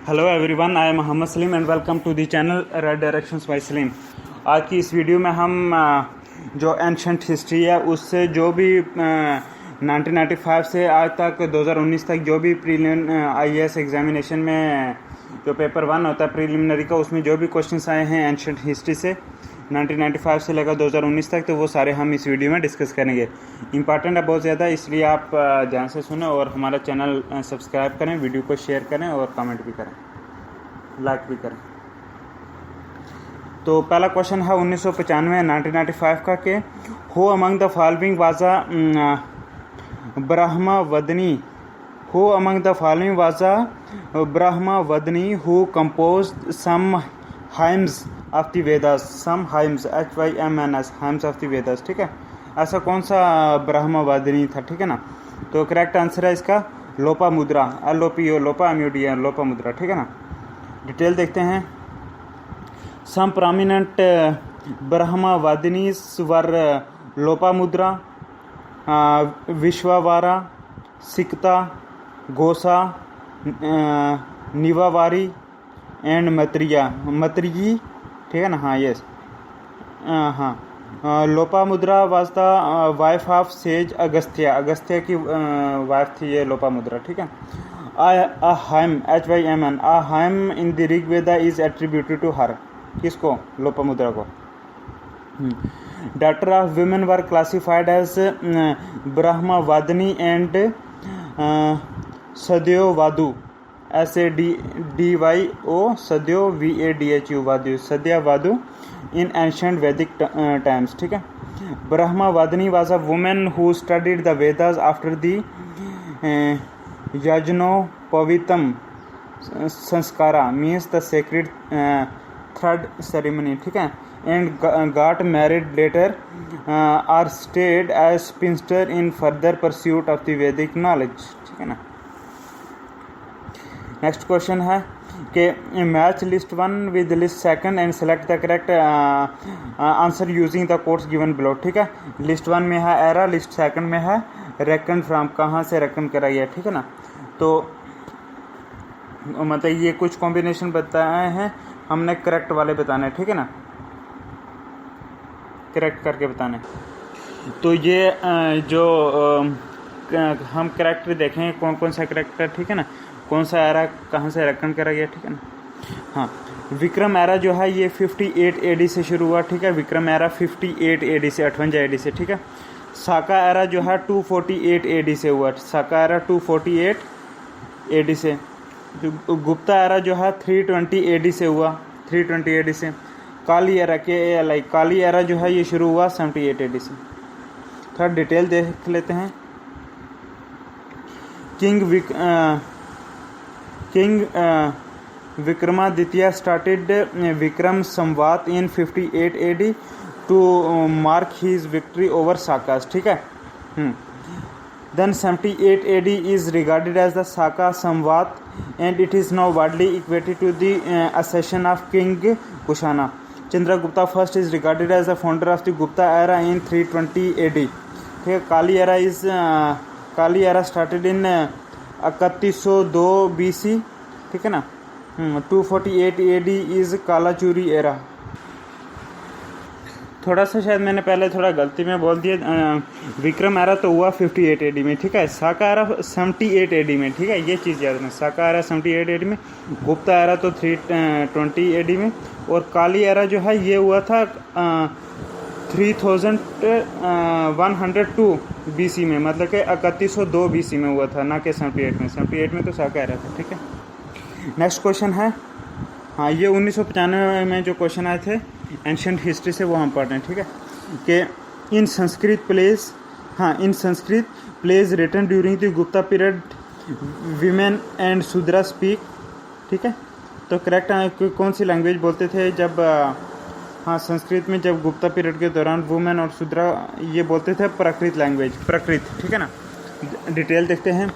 Hello everyone, I am Mohammad Salim and welcome to the channel red directions by Salim. आज की इस video में हम जो एंशंट हिस्ट्री है उससे जो भी 1995 से आज तक 2019 तक जो भी IAS एग्जामिनेशन में जो पेपर 1 होता है प्रीलिमिनरी का, उसमें जो भी क्वेश्चंस आए हैं एंशंट हिस्ट्री से 1995 से लेकर 2019 तक, तो वो सारे हम इस वीडियो में डिस्कस करेंगे। इंपॉर्टेंट है बहुत ज़्यादा, इसलिए आप ध्यान से सुने और हमारा चैनल सब्सक्राइब करें, वीडियो को शेयर करें और कमेंट भी करें, लाइक भी करें। तो पहला क्वेश्चन है 1995 का कि who among the following was a Brahmavadini Brahmavadini who composed some hymns of the Vedas, some hymns HYMNS, hymns of the Vedas. ठीक है, ऐसा कौन सा ब्रह्मवादिनी था? ठीक है ना, तो करेक्ट आंसर है इसका लोपामुद्रा, LOPO, लोपा MUDRA, लोपामुद्रा। ठीक है ना, डिटेल देखते हैं। सम प्रोमिनेंट ब्रह्मवादिनीज वर लोपामुद्रा, विश्वावारा, सिकता, गोसा, निवावारी एंड मत्रियी। ठीक है ना, हाँ यस, हाँ। Lopamudra was the wife of says Agastya की वाइफ थी ये लोपामुद्रा। ठीक है। a hymn HYMN, a hymn in the Rig Veda is attributed to her। किसको? लोपामुद्रा को। Daughter of women were classified as Brahmavadini and सद्योवादु, SADYO, SADYO वादु, सद्यावादु in ancient Vedic times। ठीक है। ब्रह्मवादिनी was a woman who studied the Vedas after the Yajnopavitam संस्कारा, means the sacred third ceremony। ठीक है, and got married later or stayed as spinster in further pursuit of the Vedic knowledge। ठीक है ना। Next question है कि match list 1 with list 2 and select the correct answer using the codes given below. ठीक है, list 1 में है era, list 2 में है रेकन फ्रॉम, कहाँ से रेकन करा गया। ठीक है ना, तो मतलब ये कुछ कॉम्बिनेशन बताए हैं, हमने करेक्ट वाले बताने। ठीक है ना, करेक्ट करके बताने। तो ये जो हम करेक्टर देखें कौन कौन सा करेक्टर, ठीक है ना, कौन सा एरा कहाँ से रेकन करा गया। ठीक है ना, हाँ। विक्रम एरा जो है ये 58 AD से शुरू हुआ। ठीक है, विक्रम एरा 58 AD से, 58 AD से। ठीक है। साका एरा जो है 248 AD से हुआ, साका एरा 248 AD से। गुप्ता एरा जो है 320 AD से हुआ, 320 AD से। काली एरा काली एरा जो है ये शुरू हुआ 78 AD से। थोड़ा डिटेल देख लेते हैं। King Vikramaditya started Vikram Samvat in 58 AD to mark his victory over Sakas। ठीक है। Then 78 AD is regarded as the Saka Samvat and it is now widely equated to the accession of King Kushana। Chandragupta first is regarded as the founder of the Gupta era in 320 AD। ठीक है। काली era started in 3102 BC। ठीक है ना। 248 AD is Kalachuri era. थोड़ा सा शायद मैंने पहले थोड़ा गलती में बोल दिया, विक्रम एरा तो हुआ 58 AD में। ठीक है, साका एरा 78 AD में। ठीक है, ये चीज़ याद रखना, साका एरा 78 AD में, गुप्ता एरा तो 320 AD में, और काली एरा जो है ये हुआ था 3102 BC में, मतलब कि 3102 BC में हुआ था, ना कि 78 में। 78 में तो साका एरा था। ठीक है। नेक्स्ट क्वेश्चन है, हाँ ये 1995 में जो क्वेश्चन आए थे एंशंट हिस्ट्री से, वो हम पढ़ रहे हैं। ठीक है, कि in Sanskrit plays written during the Gupta period women and Shudra speak. ठीक है, तो करेक्ट कौन सी लैंग्वेज बोलते थे जब हाँ संस्कृत में जब गुप्ता पीरियड के दौरान वुमेन और शूद्रा ये बोलते थे प्राकृत लैंग्वेज, प्राकृत। ठीक है ना, डिटेल देखते हैं।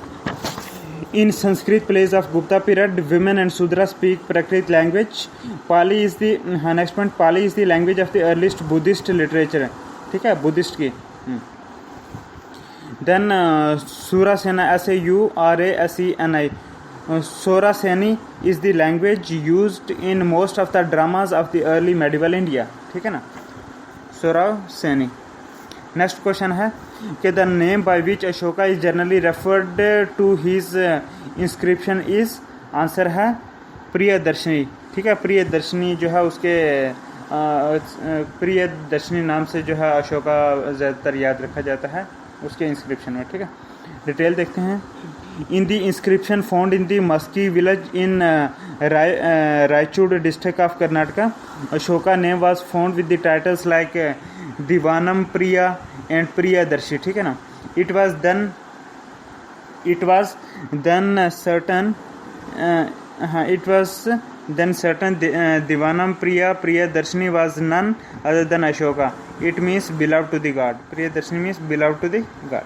In Sanskrit plays of Gupta period, women and Sudra speak Prakrit language. Pali is the next point. Pali is the language of the earliest Buddhist literature. ठीक है, बुद्धिस्ट की। Then Surasena, SAURASENI, Sauraseni is the language used in most of the dramas of the early medieval India, ठीक है ना, Sauraseni. Next question है कि the name by which Ashoka is generally referred to his inscription is, answer है प्रियदर्शनी, ठीक है। प्रियदर्शनी जो है उसके प्रियदर्शनी नाम से जो है अशोका ज़्यादातर याद रखा जाता है उसके इंस्क्रिप्शन में, ठीक है। डिटेल देखते हैं। In the inscription found in the Maski village in Raichur district of Karnataka, Ashoka name was found with the titles like Devanam Priya and Priyadarshi, ठीक है ना। It was then certain Divanam Priyadarshini was none other than Ashoka. It means beloved to the god. Priyadarshini means beloved to the god.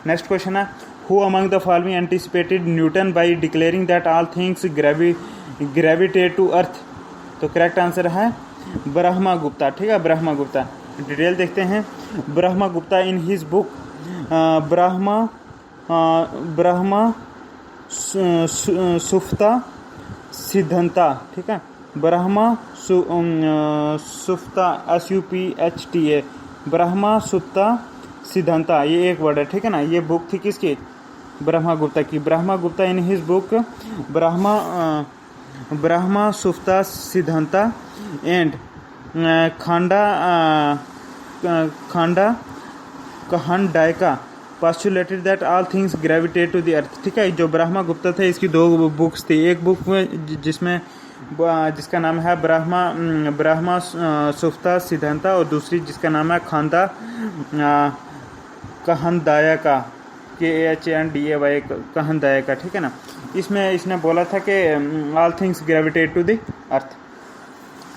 Next question है, who among the following anticipated Newton by declaring that all things gravitate to earth? तो correct answer है ब्रह्मगुप्ता, ठीक है, Brahmagupta. Detail देखते हैं। Brahmagupta in his book Brahma Sphuta Siddhanta, ठीक है, Brahma सुफ्ता SUPHTA, Brahma सुप्ता Siddhanta, ये एक वर्ड है, ठीक है ना। ये बुक थी किसकी? ब्रह्मगुप्ता की। Brahmagupta in his book Brahma Sphuta Siddhanta and Khanda Khadyaka postulated that all things gravitate to the earth, ठीक है। जो ब्रह्मगुप्ता थे इसकी दो बुक्स थी, एक बुक में जिसका नाम है ब्रह्मा सुफ्ता सिद्धांता और दूसरी जिसका नाम है खांडा कहनदायका KHANDAY कहनदायका, ठीक है ना। इसमें इसने बोला था कि all things gravitate to the earth।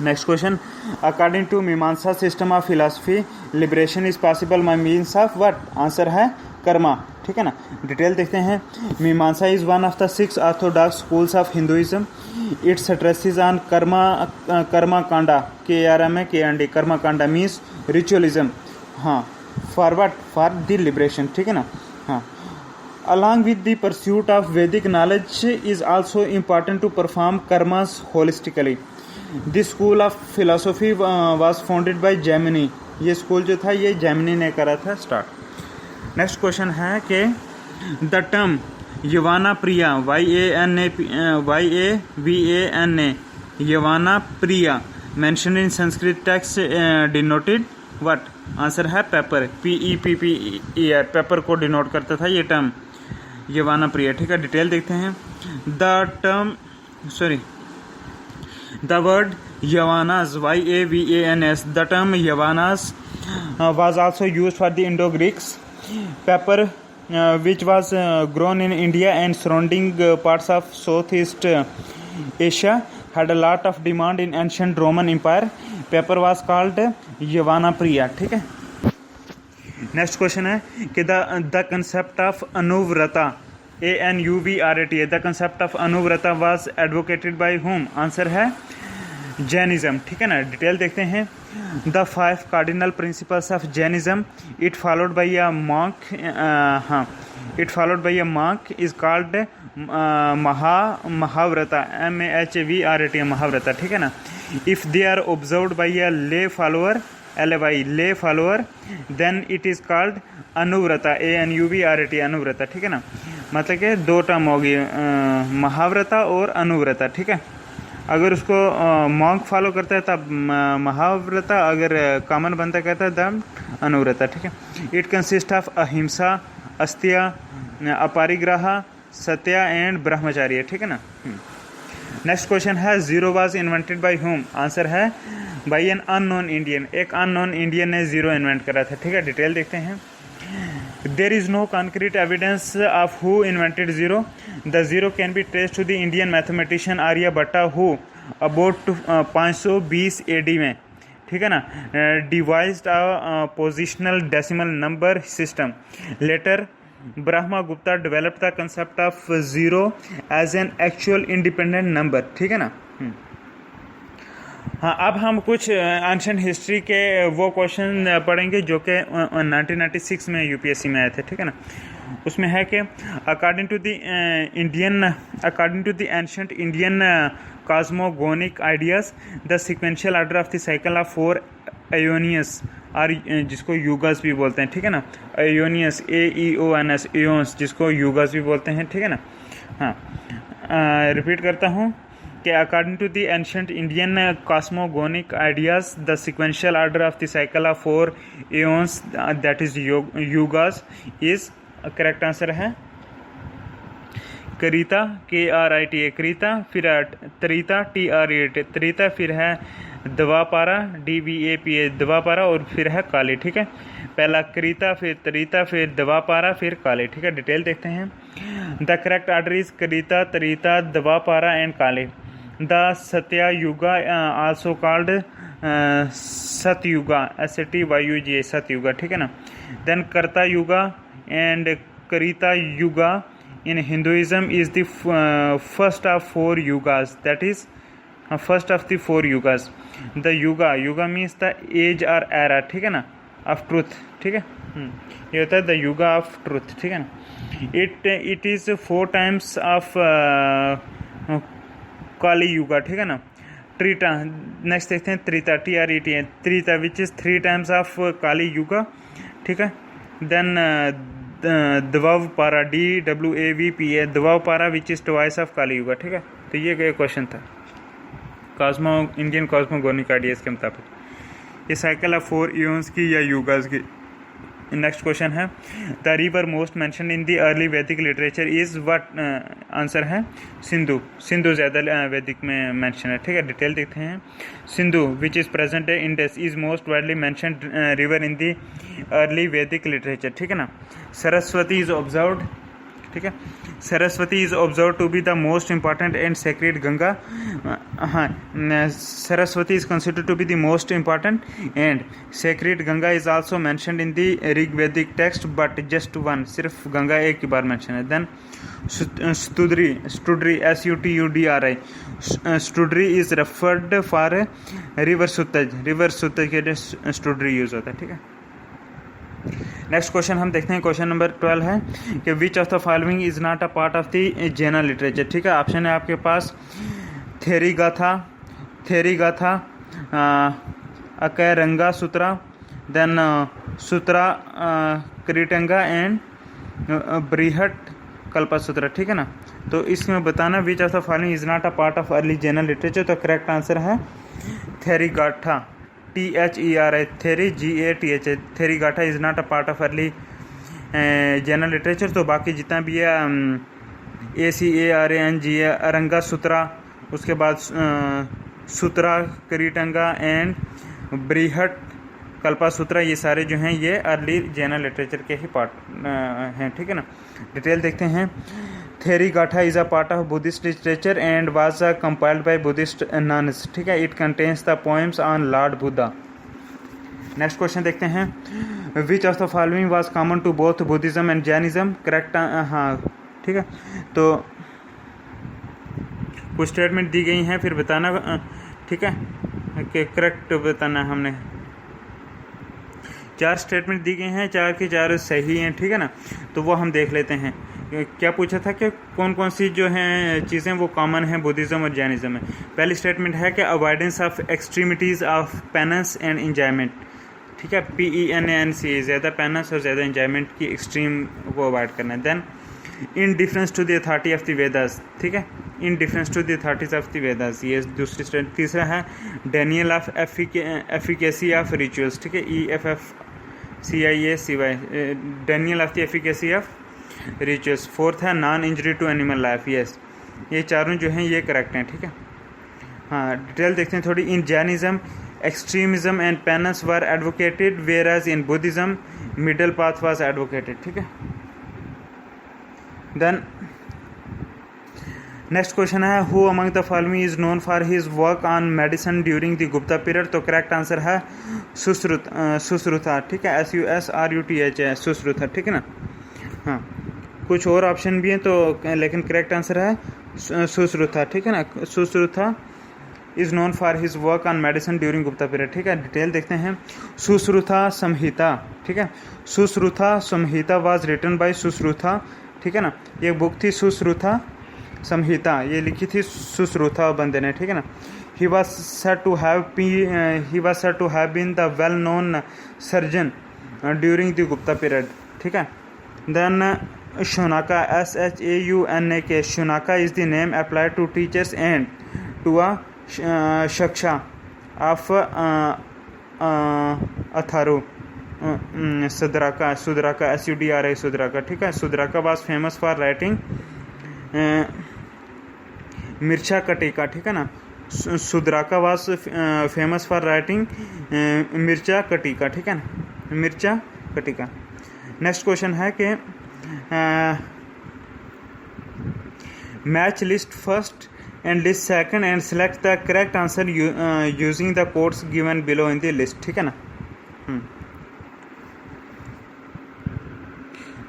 Next question, according to Mimamsa system of philosophy liberation is possible by means of what, answer है कर्मा, ठीक है ना। डिटेल देखते हैं। Mimamsa is one of the 6 orthodox schools of Hinduism. Its stresses on karma kanda KRMA karma kanda means ritualism, हाँ, for what, for the liberation, ठीक है ना, हाँ। Along with the pursuit of Vedic knowledge is also important to perform karmas holistically. This school of philosophy was founded by Gemini. ये school जो था ये Gemini ने करा था स्टार्ट। नेक्स्ट क्वेश्चन है कि the term Yavana Priya YAVANA Yavana Priya mention in Sanskrit text denoted what, answer है पेपर PEPPER, पेपर को डिनोट करता था ये टर्म यवाना प्रिया, ठीक है। डिटेल देखते हैं। The word Yavanas, YAVANS, the term Yavanas was also used for the Indo-Greeks. Pepper, which was grown in India and surrounding parts of Southeast Asia, had a lot of demand in ancient Roman Empire. Pepper was called Yavana Priya, ठीक है। Next question है कि the concept of Anuvrata ANUVRATA, the concept of Anuvrata was advocated by whom, answer है Jainism, ठीक है ना। Detail देखते हैं। The 5 cardinal principles of Jainism it followed by a monk, is called Mahavrata MAHVRATA Mahavrata, ठीक है ना। If they are observed by a lay follower lay follower then it is called Anuvrata ANUVRATA Anuvrata, ठीक है ना। मतलब कि दो टर्म होगी महाव्रता और अनुव्रता, ठीक है। अगर उसको मॉन्क फॉलो करता है तब महाव्रता, अगर कॉमन बनता कहता है तब अनुव्रता, ठीक है। इट कंसिस्ट ऑफ अहिंसा, अस्त्या, अपरिग्रह, सत्या एंड ब्रह्मचार्य, ठीक है ना। नेक्स्ट क्वेश्चन है zero was invented by whom, answer है बाय एन अननोन इंडियन, एक अननोन इंडियन ने जीरो इन्वेंट करा था, ठीक है। डिटेल देखते हैं। There is no concrete evidence of who invented zero. The zero can be traced to the Indian mathematician Aryabhatta who about 520 AD में, ठीक है ना, devised a positional decimal number system. Later, Brahmagupta developed the concept of zero as an actual independent number, ठीक है ना। हाँ, अब हम कुछ एंशिएंट हिस्ट्री के वो क्वेश्चन पढ़ेंगे जो कि 1996 में UPSC में आए थे, ठीक है ना। उसमें है कि according to the ancient Indian cosmogonic ideas the sequential order of the cycle of 4 aeons और जिसको युगस भी बोलते हैं, ठीक है ना, एयोनियस AEONS एयोन्स जिसको युगस भी बोलते हैं, ठीक है ना। हाँ, रिपीट करता हूँ कि according to the ancient Indian cosmogonic ideas the sequential order of the cycle of 4 aeons that is yugas is correct answer है करीता KRITA करीता, फिर त्रिता TRETA त्रिता, फिर है द्वापारा DVAPA द्वापारा और फिर है काले, ठीक है। पहला करीता, फिर त्रिता, फिर द्वापारा, फिर काले, ठीक है। डिटेल देखते हैं। द करेक्ट ऑर्डर इज करीता, त्रिता, द्वापारा एंड काले। द सत्यायुगा आल्सो कॉल्ड सतयुगा SATYUGA सतयुगा, ठीक है ना। देन कर्ता युगा एंड करीता युगा in Hinduism is the first of 4 yugas, that is first of the 4 yugas. The yuga means the age or era, ठीक है ना, of truth, ठीक है। ये होता है the yuga of truth, ठीक है ना। it is 4 times of Kali yuga, ठीक है ना। त्रिता, नेक्स्ट देखते हैं Treta TRETA Treta which is 3 times of Kali yuga, ठीक है। Then Dwapara DWAVPA Dwapara which is twice of Kali yuga, ठीक है। तो ये क्वेश्चन था इंडियन कॉस्मोगोनिक आइडियाज के मुताबिक, ये साइकिल ऑफ 4 इयोन्स की या युगास की। नेक्स्ट क्वेश्चन है the river most mention in the early Vedic literature is what, answer है सिंधु। सिंधु ज़्यादा वैदिक में मेंशन है, ठीक है। डिटेल देखते हैं। Sindhu which is present Indus is most widely mention river in the early Vedic literature, ठीक है ना। सरस्वती इज ऑब्जर्व्ड, ठीक है। Saraswati is observe to be the most important and sacred Ganga. हाँ, Saraswati is considered to be the most important and sacred Ganga is also mentioned in the Rigvedic text but just one, सिर्फ गंगा एक ही बार मेंशन है। Then Sutudri SUTUDRI स्टुड्री is referred for river सुतज के लिए स्टुड्री use होता है, ठीक है। नेक्स्ट क्वेश्चन हम देखते हैं। क्वेश्चन नंबर 12 है कि which of the following is not a part of the Jaina literature, ठीक है। ऑप्शन है आपके पास थेरी गाथा अकैरंगा सूत्रा, देन सूत्रा क्रिटंगा एंड बृहट कल्पा सूत्रा, ठीक है ना। तो इसमें बताना which of the following is not a part of early Jaina literature. तो करेक्ट आंसर है Therigatha THERI Theri GATH Therigatha is not a part of early Jaina literature. तो बाकी जितना भी है ACARANGA अरंगा सूत्रा, उसके बाद सूत्रा करीटंगा एंड बृहट कल्पा सूत्रा, ये सारे जो हैं ये अर्ली जैना लिटरेचर के ही पार्ट हैं, ठीक है ना। डिटेल देखते हैं। Therigatha is a part of Buddhist literature and was compiled by Buddhist nuns, ठीक है। It contains the poems on lord Buddha. Next question देखते हैं। Which of the following was common to both Buddhism and Jainism, correct, हाँ, ठीक है। तो कुछ statement दी गई हैं, फिर बताना, ठीक है, कि करेक्ट बताना। हमने 4 स्टेटमेंट दी गई हैं, 4 के 4 सही हैं, ठीक है ना। तो वो हम देख लेते हैं। क्या पूछा था कि कौन कौन सी जो हैं चीज़ें वो कॉमन हैं बुद्धिज़्म और जैनिज़्म में। पहली स्टेटमेंट है कि avoidance of extremities of penance and enjoyment, ठीक है। PENANC ज़्यादा पेनेंस और ज़्यादा इंजॉयमेंट की एक्सट्रीम को अवॉइड करना है। Then in difference to the authority of the Vedas, ठीक है, in difference to the authorities of the Vedas, ये दूसरी स्टेटमेंट। तीसरा है denial of efficacy of rituals, ठीक है, EFFCIACY denial of the efficacy of rituals. Fourth है non injury to animal life, yes, ये चारों जो हैं ये करेक्ट हैं, ठीक है। हाँ, डिटेल देखते हैं थोड़ी। In Jainism extremism and penance were advocated whereas in Buddhism middle path was advocated, ठीक है। देन नेक्स्ट क्वेश्चन है who among the following is known for his work on medicine during the Gupta period. तो correct answer है सुश्रुता, ठीक है, SUSRUTH है सुश्रुता, ठीक है ना। हाँ, कुछ और ऑप्शन भी हैं तो, लेकिन करेक्ट आंसर है सुश्रुता, ठीक है ना। Sushruta is known for his work on medicine during Gupta period. ठीक है, डिटेल देखते हैं। सुश्रुता संहिता, ठीक है, सुश्रुता संहिता वाज रिटन बाय सुश्रुता, ठीक है ना, ये बुक थी सुश्रुता संहिता, ये लिखी थी सुश्रुता बंदे ने, ठीक है ना। He was said to have been the well known surgeon during the Gupta period, ठीक है। Then Shunaka, SHAUNAK, Shunaka is the name applied to teachers and to a shaksha of Atharu, Sudraka, SUDRA, Sudraka, ठीक है। Sudraka was famous for writing मिर्चा कटिका, ठीक है ना। Sudraka was famous for writing मिर्चा कटिका, ठीक है ना, मिर्चा कटिका। नेक्स्ट क्वेश्चन है कि match list first and list second and select the correct answer using the codes given below in the list, ठीक है ना।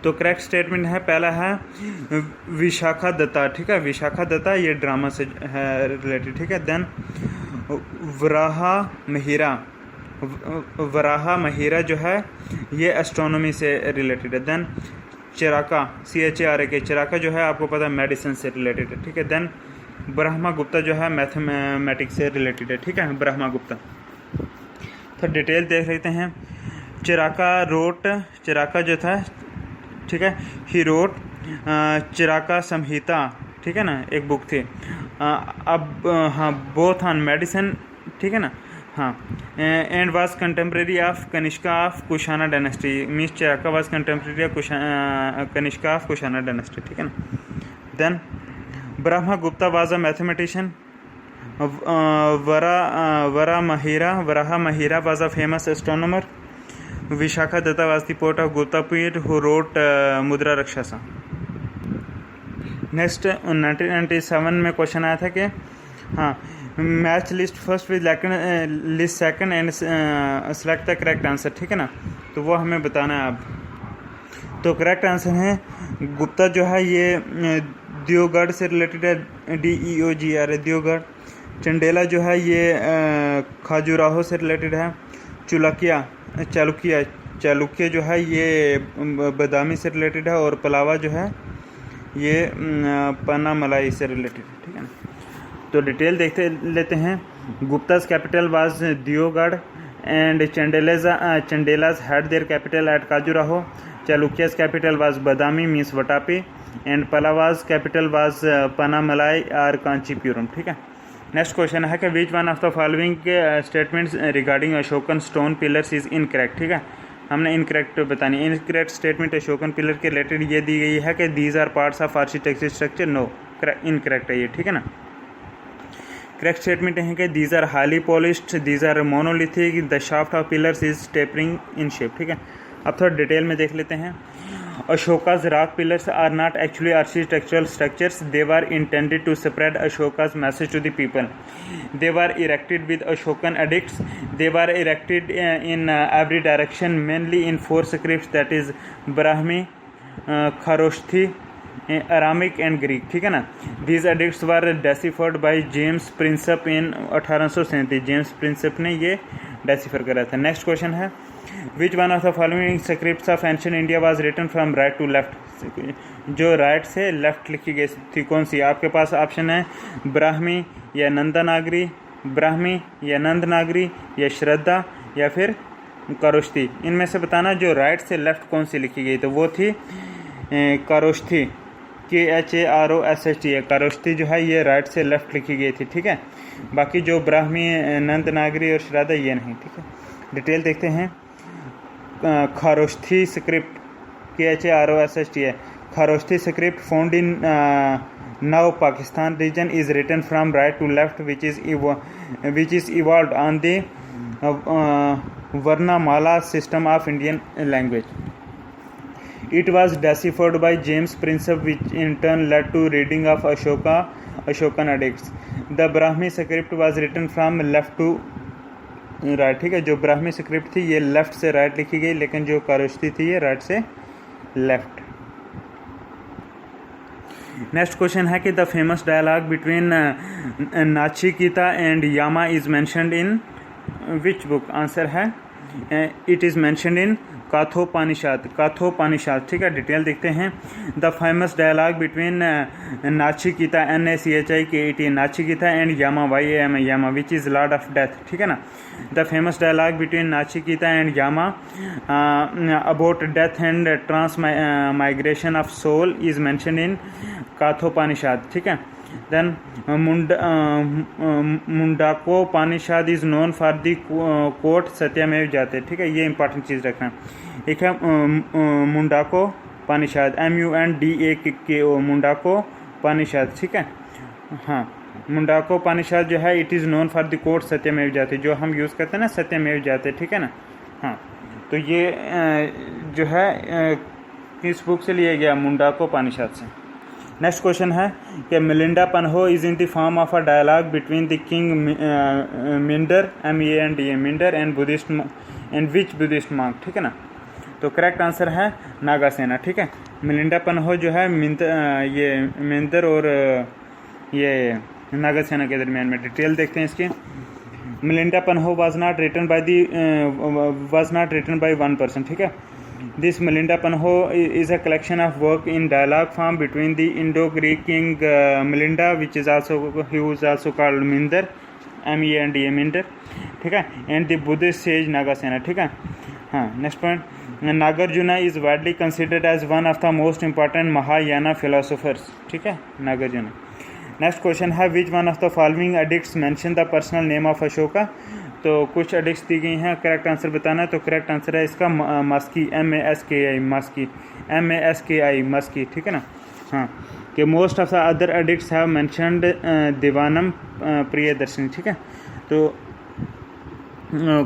तो करेक्ट स्टेटमेंट है, पहला है विशाखा दत्ता, ठीक है, विशाखा दत्ता ये ड्रामा से है रिलेटेड, ठीक है। देन वराहा महिरा जो है ये एस्ट्रोनॉमी से रिलेटेड है। देन चिराका, CHARK, चिराका जो है आपको पता है मेडिसिन से रिलेटेड है, ठीक है। देन ब्रह्मा गुप्ता जो है मैथमेटिक्स से रिलेटेड है, ठीक है, ब्रह्मा गुप्ता। तो डिटेल देख लेते हैं। चिराका जो था, ठीक है, ही रोट चिराका संहिता, ठीक है ना, एक बुक थी। अब हाँ, बोथ ऑन मेडिसिन, ठीक है ना, हाँ, and was contemporary of Kanishka of Kushana dynasty, means Charaka was contemporary of Kanishka of Kushana dynasty, ठीक है ना। Then Brahmagupta was a mathematician. Varahamihira was a famous astronomer. Vishakhadatta was the poet of Gupta period who wrote Mudrarakshasa. Next 1997 में question आया था कि हाँ, match list first with list second and select the correct answer, ठीक है ना, तो वो हमें बताना है अब। तो करेक्ट आंसर है गुप्ता जो है ये दियोगढ़ से रिलेटेड है, DEOGR दियोगढ़। चंडेला जो है ये खाजुराहो से रिलेटेड है। चालुक्य जो है ये बदामी से रिलेटेड है। और पलावा जो है ये पनामलाई से रिलेटेड है, ठीक है ना। तो डिटेल देखते लेते हैं। Gupta's capital was Deogarh and Chandelas had their capital at Khajuraho. Chalukya's capital was Badami means Vatapi and Pallavas capital was Panamalai और कांचीपुरम, ठीक है। नेक्स्ट क्वेश्चन है कि which one of the following statements regarding Ashokan stone pillars is incorrect, ठीक है, हमने इनकरेक्ट बतानी। इनकरेक्ट स्टेटमेंट अशोकन पिलर के रिलेटेड ये दी गई है कि these are parts of architecture structure, no, incorrect है ये, ठीक है ना। करेक्ट स्टेटमेंट है कि these are highly polished, these are monolithic, the shaft of pillars is tapering in shape, ठीक है। अब थोड़ा डिटेल में देख लेते हैं। Ashoka's rock pillars are not actually architectural structures. They were intended to spread Ashoka's message to the people. They were erected with Ashokan edicts. They were erected in every direction, mainly in 4 scripts, that is Brahmi, Kharoshthi, Aramic and Greek, ठीक है ना। These edicts were deciphered by James Prinsep in 1837। James Prinsep ने ये decipher करा था। Next question है which one of the following scripts of ancient India was written from right to left, जो right से लेफ्ट लिखी गई थी कौन सी। आपके पास ऑप्शन है ब्राह्मी या नंदनागरी, ब्राह्मी या नंदनागरी या श्रद्धा या फिर कारोश्ती। इनमें से बताना जो राइट से लेफ्ट कौन सी लिखी गई। तो वो थी कारोश्ती, KHAROSHT है। कारोश्ती जो है ये राइट से लेफ्ट लिखी गई थी, ठीक है। बाकी जो ब्राह्मी, नंदनागरी और श्रद्धा ये नहीं, ठीक है। डिटेल देखते हैं। खारोश्ती स्क्रिप्ट, KHAROSHT है। Kharoshthi script found in now Pakistan region is written from right to left which is evolved on the varnamala system of Indian language. It was deciphered by James Prinsep, which in turn led to reading of Ashokan edicts. The Brahmi script was written from left to right, ठीक है। जो Brahmi script थी ये left से right लिखी गई, लेकिन जो कारोश्ती थी ये राइट से लेफ्ट। नेक्स्ट क्वेश्चन है कि the famous dialogue between Nachiketa and Yama is mentioned in which book? Answer है it is mentioned in Kathopanishad. Kathopanishad, ठीक है। डिटेल देखते हैं। The famous dialogue between Nachiketa NACHIKET Nachiketa and Yama YAMA Yama which is lord of death, ठीक है ना। The famous dialogue between Nachiketa and Yama about death and transmigration of soul is mentioned in Kathopanishad, ठीक है। Then मुंडाकोपनिषद is known for the quote सत्यमेव जयते, ठीक है। ये इंपॉर्टेंट चीज़ रखना। एक है मुंडाकोपनिषद MUNDAKO मुंडाकोपनिषद, ठीक है। हाँ, मुंडाकोपनिषद जो है it is known for the quote सत्यमेव जयते, जो हम यूज़ करते हैं ना सत्यमेव जयते, ठीक है ना। हाँ, तो ये जो है किस बुक से लिया गया? मुंडाकोपनिषद से। नेक्स्ट क्वेश्चन है कि Milinda Panho is in the form of a dialogue between the king Menander MANDA Menander and Buddhist and which Buddhist monk, ठीक है ना। तो करेक्ट आंसर है नागासेना, ठीक है। मिलिंडा पन्हो जो है ये मिंदर और ये नागासेना के दरमियान में। डिटेल देखते हैं इसकी। Milinda Panho was not written by one person, ठीक है। This Milinda Panho is a collection of work in dialogue form between the Indo-Greek king Milinda, which is also called Minder, MENDA Minder, ठीक है, and the Buddhist sage Nagasena, ठीक है। हाँ, next point. Nagarjuna is widely considered as one of the most important Mahayana philosophers, ठीक है, Nagarjuna. Next question है which one of the following edicts mention the personal name of Ashoka? तो कुछ addicts दी गई हैं, करेक्ट आंसर बताना है। तो करेक्ट आंसर है इसका मस्की MASKI मस्की, ठीक है ना। हाँ, कि most of the other edicts have mentioned Devanam Priyadarshini, ठीक है। तो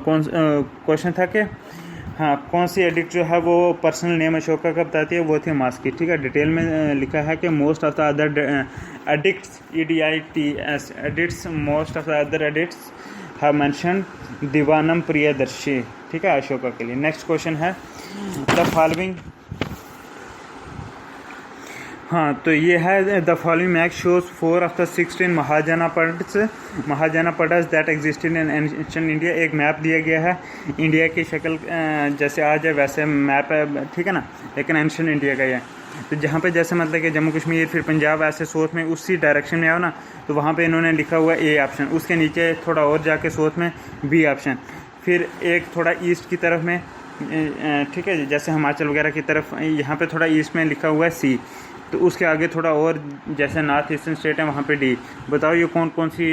कौन क्वेश्चन था कि हाँ कौन सी एडिक्ट जो है वो पर्सनल नेम अशोका का बताती है? वो थी मास्की, ठीक है। डिटेल में लिखा है कि most of the other edicts EDITS edicts most of the other edicts have mentioned Devanam Priyadarshi, ठीक है, अशोका के लिए। नेक्स्ट क्वेश्चन है द फॉलोइंग, हाँ तो ये है the following map shows 4 of the 16 Mahajanapadas that existed in ancient India. एक मैप दिया गया है, इंडिया की शक्ल जैसे आज है वैसे मैप है, ठीक है ना, लेकिन एंशिएंट इंडिया का ही है। तो जहाँ पे जैसे मतलब कि जम्मू कश्मीर फिर पंजाब ऐसे साउथ में उसी डायरेक्शन में आओ ना, तो वहाँ पे इन्होंने लिखा हुआ A ऑप्शन, उसके नीचे थोड़ा और जाके साउथ में B ऑप्शन, फिर एक थोड़ा ईस्ट की तरफ में, ठीक है, जैसे हिमाचल वगैरह की तरफ यहाँ पे थोड़ा ईस्ट में लिखा हुआ है C, तो उसके आगे थोड़ा और जैसे नॉर्थ ईस्टर्न स्टेट है वहाँ पे D। बताओ ये कौन कौन सी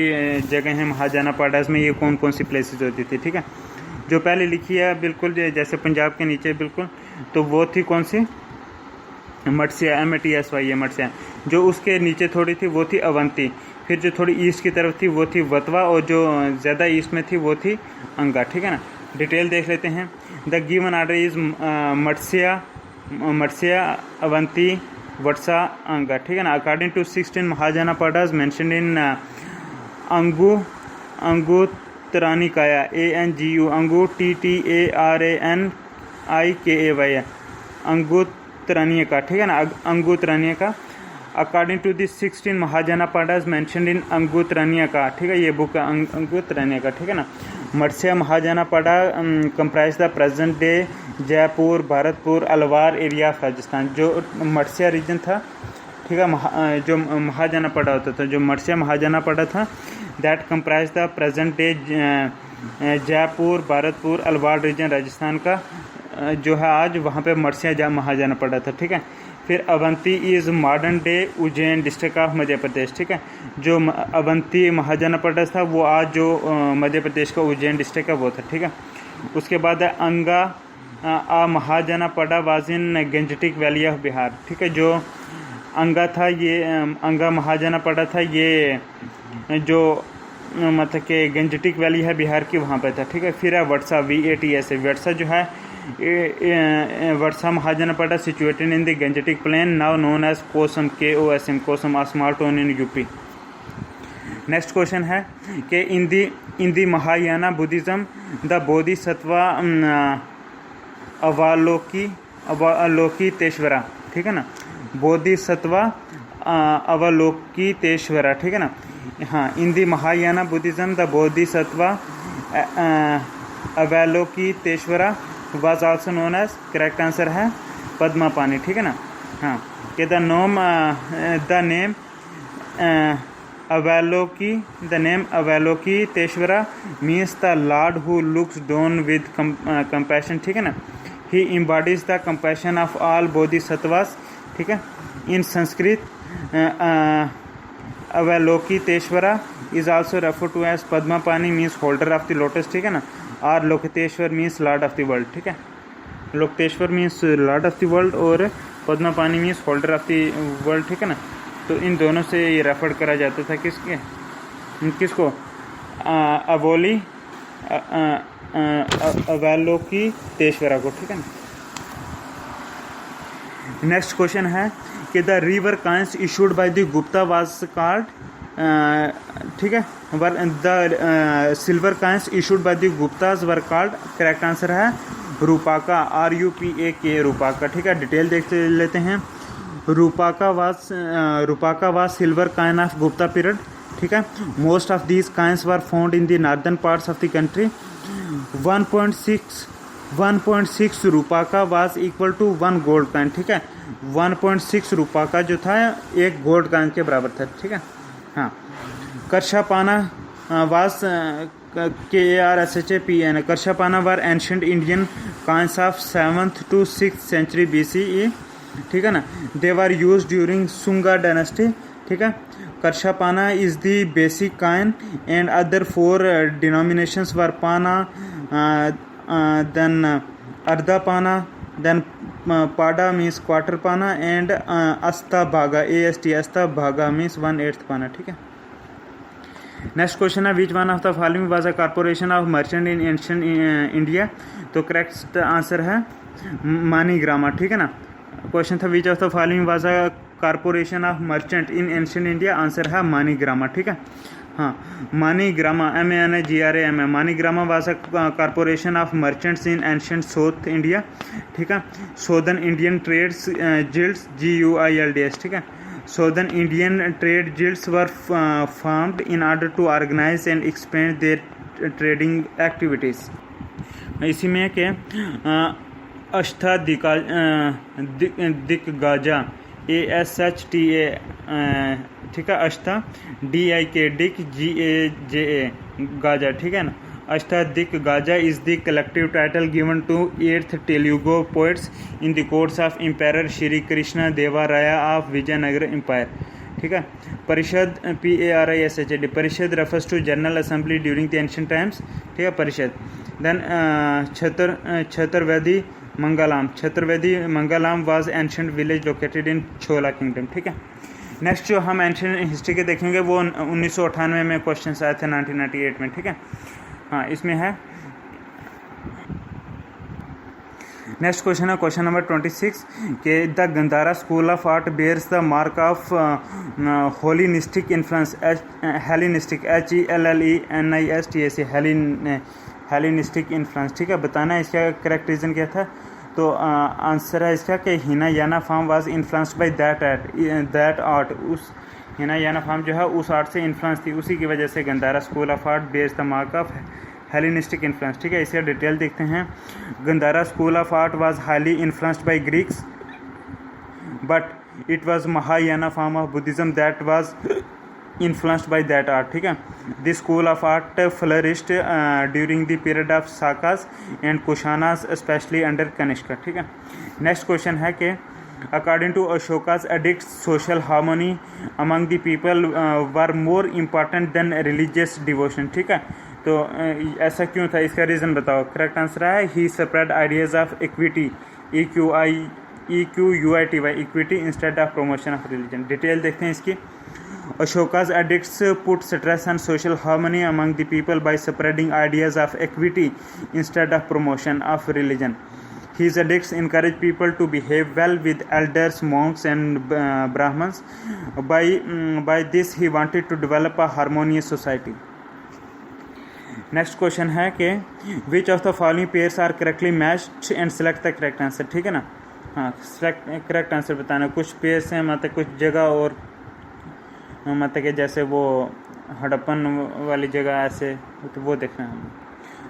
जगह हैं महाजनापड्स में, ये कौन कौन सी प्लेसेस होती थी, ठीक है। जो पहले लिखी है बिल्कुल जैसे पंजाब के नीचे बिल्कुल, तो वो थी कौन सी? मत्स्या MATSY मत्स्या। जो उसके नीचे थोड़ी थी वो थी अवंती, फिर जो थोड़ी ईस्ट की तरफ थी वो थी वतवा, और जो ज़्यादा ईस्ट में थी वो थी अंगा, ठीक है ना। डिटेल देख लेते हैं। The given order is Matsya Avanti Vatsa Anga, ठीक है ना। According to 16 Mahajanapadas mentioned in Anguttaranikaya ANGU Angu TTARANIKAY Anguttaranika, ठीक है ना, Anguttaranika. According to the 16 Mahajanapadas mentioned in Anguttaranika, ठीक है, ये बुक है अंगुत्तरानिका, ठीक है ना। Matsya Mahajanapada comprise the present day Jaipur Bharatpur Alwar area of Rajasthan. जो मत्स्य रीजन था, ठीक है, जो महाजनापड़ा होता था, जो मत्स्य महाजनापड़ा था, that comprise the present day Jaipur Bharatpur Alwar region Rajasthan का जो है आज, वहाँ पे मत्स्य महाजनापड़ा था, ठीक है। फिर Avanti is modern day Ujjain district of Madhya Pradesh, ठीक है। जो अवंती महाजनापड़ा था वो आज जो मध्य प्रदेश का उज्जैन डिस्ट्रिक्ट का वो था, ठीक है। उसके बाद Anga Mahajanapada was in Gangetic valley of Bihar, ठीक है। जो अंगा था ये अंगा महाजनापड़ा था, ये जो मतलब कि गेंजटिक वैली है बिहार की, वहाँ पे था, ठीक है। फिर है वट्सा VATS वट्सा जो है Vatsa Mahajanapada situated in the Gangetic plain now known as Kosam KOSM Kosam a small town in UP। Next question है कि in the Mahayana Buddhism the Bodhisattva Avalokiteshvara, ठीक है ना, बोधिसत्वा अवलोकितेश्वरा, ठीक है ना। हाँ, in the Mahayana Buddhism the Bodhisattva Avalokiteshvara was also known as, correct answer है पद्मापानी, ठीक है ना। हाँ, कि the name Avalokiteshvara means the lord who looks down with compassion, ठीक है ना। He embodies the compassion of all Bodhisattvas, ठीक है। In Sanskrit Avalokiteshvara is also refer to as Padmapani means holder of the lotus, ठीक है ना। और Lokiteshvara means lord of the world, ठीक है। Lokiteshvara means lord of the world और Padmapani means holder of the world, ठीक है ना। तो इन दोनों से ये रेफर करा जाता था किसको, अवलोकितेश्वरा को, ठीक है ना। नेक्स्ट क्वेश्चन है कि the river coins issued by the Gupta was called, ठीक है। The silver coins issued by the Guptas were called, correct answer है रूपाका, RUPAK, रूपाका, ठीक है। डिटेल देखते लेते हैं। Rupaka was silver coin of Gupta period, ठीक है। Most of these coins were found in the northern parts of the country. 1.6 Rupaka was equal to 1 gold coin, ठीक है। 1.6 रूपाका जो था एक गोल्ड कॉइन के बराबर था, ठीक है। हाँ, Karshapana was KARSHAPN, Karshapana were ancient Indian coins of 7th to 6th century BCE, ठीक है ना। They were use during Sunga dynasty, ठीक है। Karshapana is the basic coin and other 4 denominations were pana, then Ardhapana, then pada means quarter pana and Ashtabhaga, AST Ashtabhaga means 1/8 pana, ठीक है। Next question है which one of the following was a corporation of merchant in ancient India, तो correct answer है मानीग्रामा, ठीक है ना। Question था which of the following was a corporation of merchant in ancient India, answer है मानीग्रामा, ठीक है। हाँ, Manigrama MANIGRAMA, Manigrama was a corporation of merchants in ancient South India, ठीक है। Southern Indian trades guilds GUILDS, ठीक है। Southern Indian trade guilds were formed in order to organize and expand their trading activities. इसी में के अष्टादिग्गजा ASHTA, ठीक है। DIK Dick GAJA Gaza, ठीक है ना। Ashtadiggaja is the collective title given to 8th Telugu poets in the courts of Emperor Shri Krishna Deva Raya of Vijayanagara Empire, ठीक है। परिषद PARISHAD, परिषद refers to General Assembly during the ancient times, ठीक है, parishad. Then Chaturvedi mangalam was ancient village located in Chola kingdom, ठीक है। Next जो हम एंशिएंट हिस्ट्री के देखेंगे वो 1998 में क्वेश्चन आए थे, 1998 में, ठीक है। हाँ, इसमें है नेक्स्ट क्वेश्चन है क्वेश्चन नंबर 26 कि the Gandhara school of art bears the mark of Hellenistic influence, Hellenistic HELLENISTIC, Hellenistic influence, ठीक है। बताना है इसका करेक्ट रीजन क्या था, तो आंसर है इसका कि Hinayana form was influenced by that art, उस हिनायाना फार्म जो है उस आर्ट से इन्फ्लुएंस थी, उसी की वजह से Gandhara school of art bears the mark of Hellenistic influence, ठीक है। इसका डिटेल देखते हैं। Gandhara school of art was highly influenced by Greeks but it was Mahayana form of Buddhism that was influenced by that art, ठीक है। This school of art flourished during the period of Sakas and Kushanas, especially under Kanishka, ठीक है। Next question है कि according to Ashoka's edicts, social harmony among the people were more important than religious devotion, ठीक है। तो ऐसा क्यों था, इसका रीज़न बताओ। करेक्ट आंसर है he spread ideas of equity, EQUITY, equity instead of promotion of religion। Detail देखते हैं इसकी। Ashoka's edicts put stress on social harmony among the people by spreading ideas of equity instead of promotion of religion. His edicts encouraged people to behave well with elders, monks, and Brahmins. By this, he wanted to develop a harmonious society. Next question है कि which of the following pairs are correctly matched and select the correct answer, ठीक है ना। हाँ, correct answer बताना। कुछ pairs हैं, मतलब कुछ जगह और मतलब कि जैसे वो हड़प्पन वाली जगह ऐसे, तो वो देखना है हमें।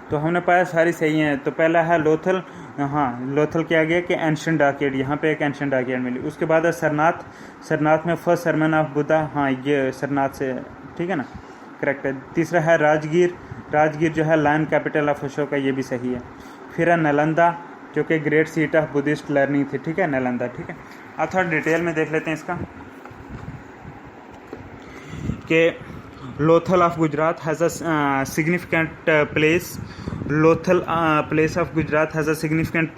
तो हमने पाया सारी सही हैं। तो पहला है लोथल, हाँ लोथल क्या गया कि एंशिएंट डॉकयार्ड, यहाँ पे एक एंशिएंट डॉकयार्ड मिली। उसके बाद है सरनाथ, सरनाथ में फर्स्ट सरमन ऑफ बुद्धा, हाँ ये सरनाथ से, ठीक है ना, करेक्ट है। तीसरा है राजगीर, राजगीर जो है लैंड कैपिटल ऑफ अशोका, ये भी सही है। फिर है नालंदा जो कि great seat of Buddhist learning थी, ठीक है, नालंदा, ठीक है। अब थोड़ा डिटेल में देख लेते हैं इसका कि Lothal of Gujarat has a significant place, Lothal place of Gujarat has a significant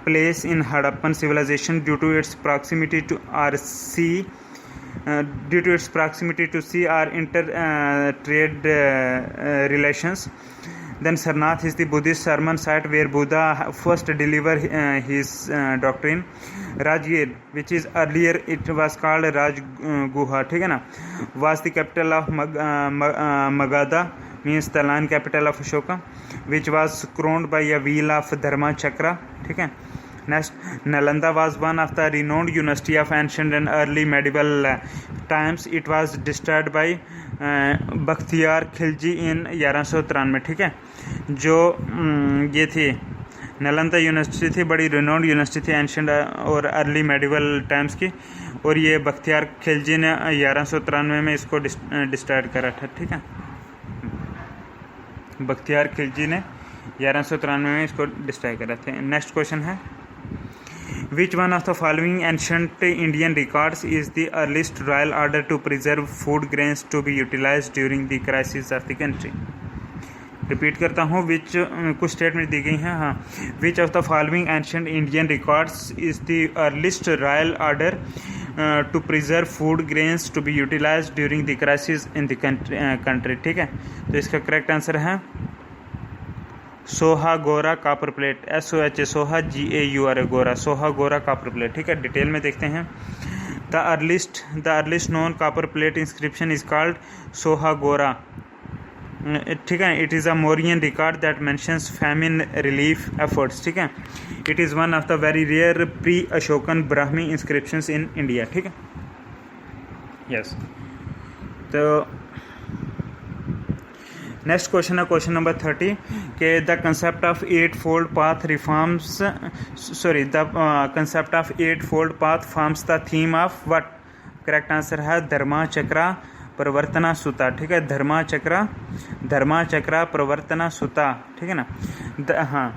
place in Harappan civilization due to its proximity to sea, due to its proximity to sea or inter-trade relations. Then Sarnath is the Buddhist sermon site where Buddha first delivered his doctrine. Rajgir, which is earlier it was called Rajguha, ठीक है ना, was the capital of Magadha, means the land capital of Ashoka, which was crowned by a wheel of Dharma Chakra, ठीक है। Next, Nalanda was one of the renowned university of ancient and early medieval times. It was destroyed by Bakhtiyar Khilji इन 1193, ठीक है। जो ये थी Nalanda university थी, बड़ी renowned university थी एंशिएंट और अर्ली मेडिवल टाइम्स की, और ये बख्तियार खिलजी ने 1193 में इसको डिस्ट्रॉय करा था, ठीक है। बख्तियार खिलजी ने 1193 में इसको डिस्ट्रॉय करा था। नेक्स्ट क्वेश्चन है, Which one of the following ancient Indian records is the earliest royal order to preserve food grains to be utilized during the crisis of the country? Repeat करता हूँ, which कुछ statement दी गई हैं, हाँ। Which of the following ancient Indian records is the earliest royal order to preserve food grains to be utilized during the crisis in the country, ठीक है। तो इसका करेक्ट आंसर है सोहा गोरा copper plate, SOH Soha GAURA गोरा, सोहा गोरा copper plate, ठीक है। डिटेल में देखते हैं। The earliest known copper plate inscription is called सोहा गोरा, ठीक है। It is a Mauryan record that mentions famine relief efforts, ठीक है। It is one of the very rare pre Ashokan Brahmi inscriptions in India, ठीक है। यस, तो नेक्स्ट क्वेश्चन है क्वेश्चन नंबर 30 के the concept of eightfold path reforms, sorry the concept of eightfold path forms the theme of what? Correct answer है धर्मा चक्रा प्रवर्तना सुता, ठीक है। धर्मा चक्रा प्रवर्तना सुता, ठीक है ना। हाँ,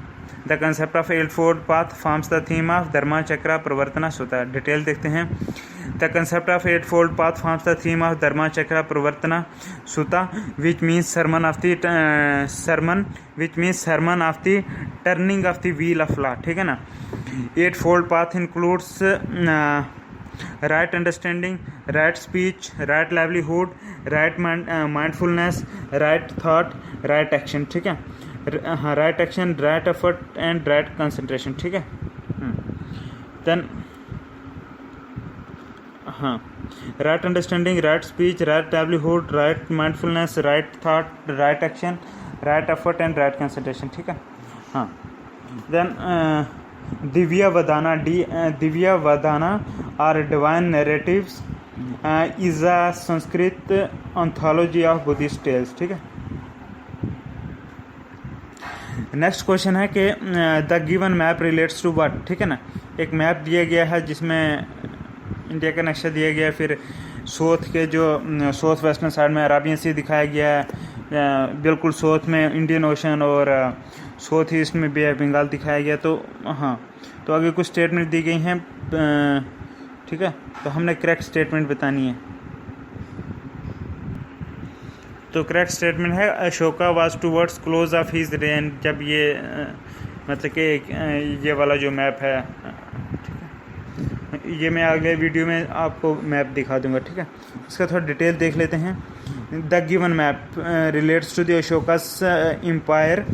the concept of eightfold path forms the theme of Dharma Chakra Pravartana Sutta. Detail देखते हैं। The concept of eightfold path forms the theme of Dharma Chakra Pravartana Sutta, which means sermon of the turning of the wheel of law, ठीक है ना। Eightfold path includes right understanding, right speech, right livelihood, right mindfulness, right thought, right action, ठीक है। हाँ, right action, right effort and right concentration, ठीक है। then हाँ, right understanding, right speech, right livelihood, right mindfulness, right thought, right action, right effort and right concentration, ठीक है। हाँ, then Divyavadana और divine narratives is a Sanskrit anthology of Buddhist tales, ठीक है। Next question है कि the given map relates to what, ठीक है ना। एक मैप दिया गया है जिसमें इंडिया का नक्शा दिया गया है, फिर साउथ के जो साउथ वेस्टर्न साइड में अराबियन सी दिखाया गया है, बिल्कुल साउथ में इंडियन ओशन और साउथ ईस्ट में बे ऑफ बंगाल दिखाया गया। तो हाँ, तो आगे कुछ स्टेटमेंट दी गई हैं, ठीक है। तो हमने करेक्ट स्टेटमेंट बतानी है। तो करेक्ट स्टेटमेंट है Ashoka was towards close of his rain, जब ये मतलब कि ये वाला जो मैप है, ठीक है, ये मैं आगे वीडियो में आपको मैप दिखा दूंगा, ठीक है। इसका थोड़ा डिटेल देख लेते हैं। The given map relates to the Ashoka's empire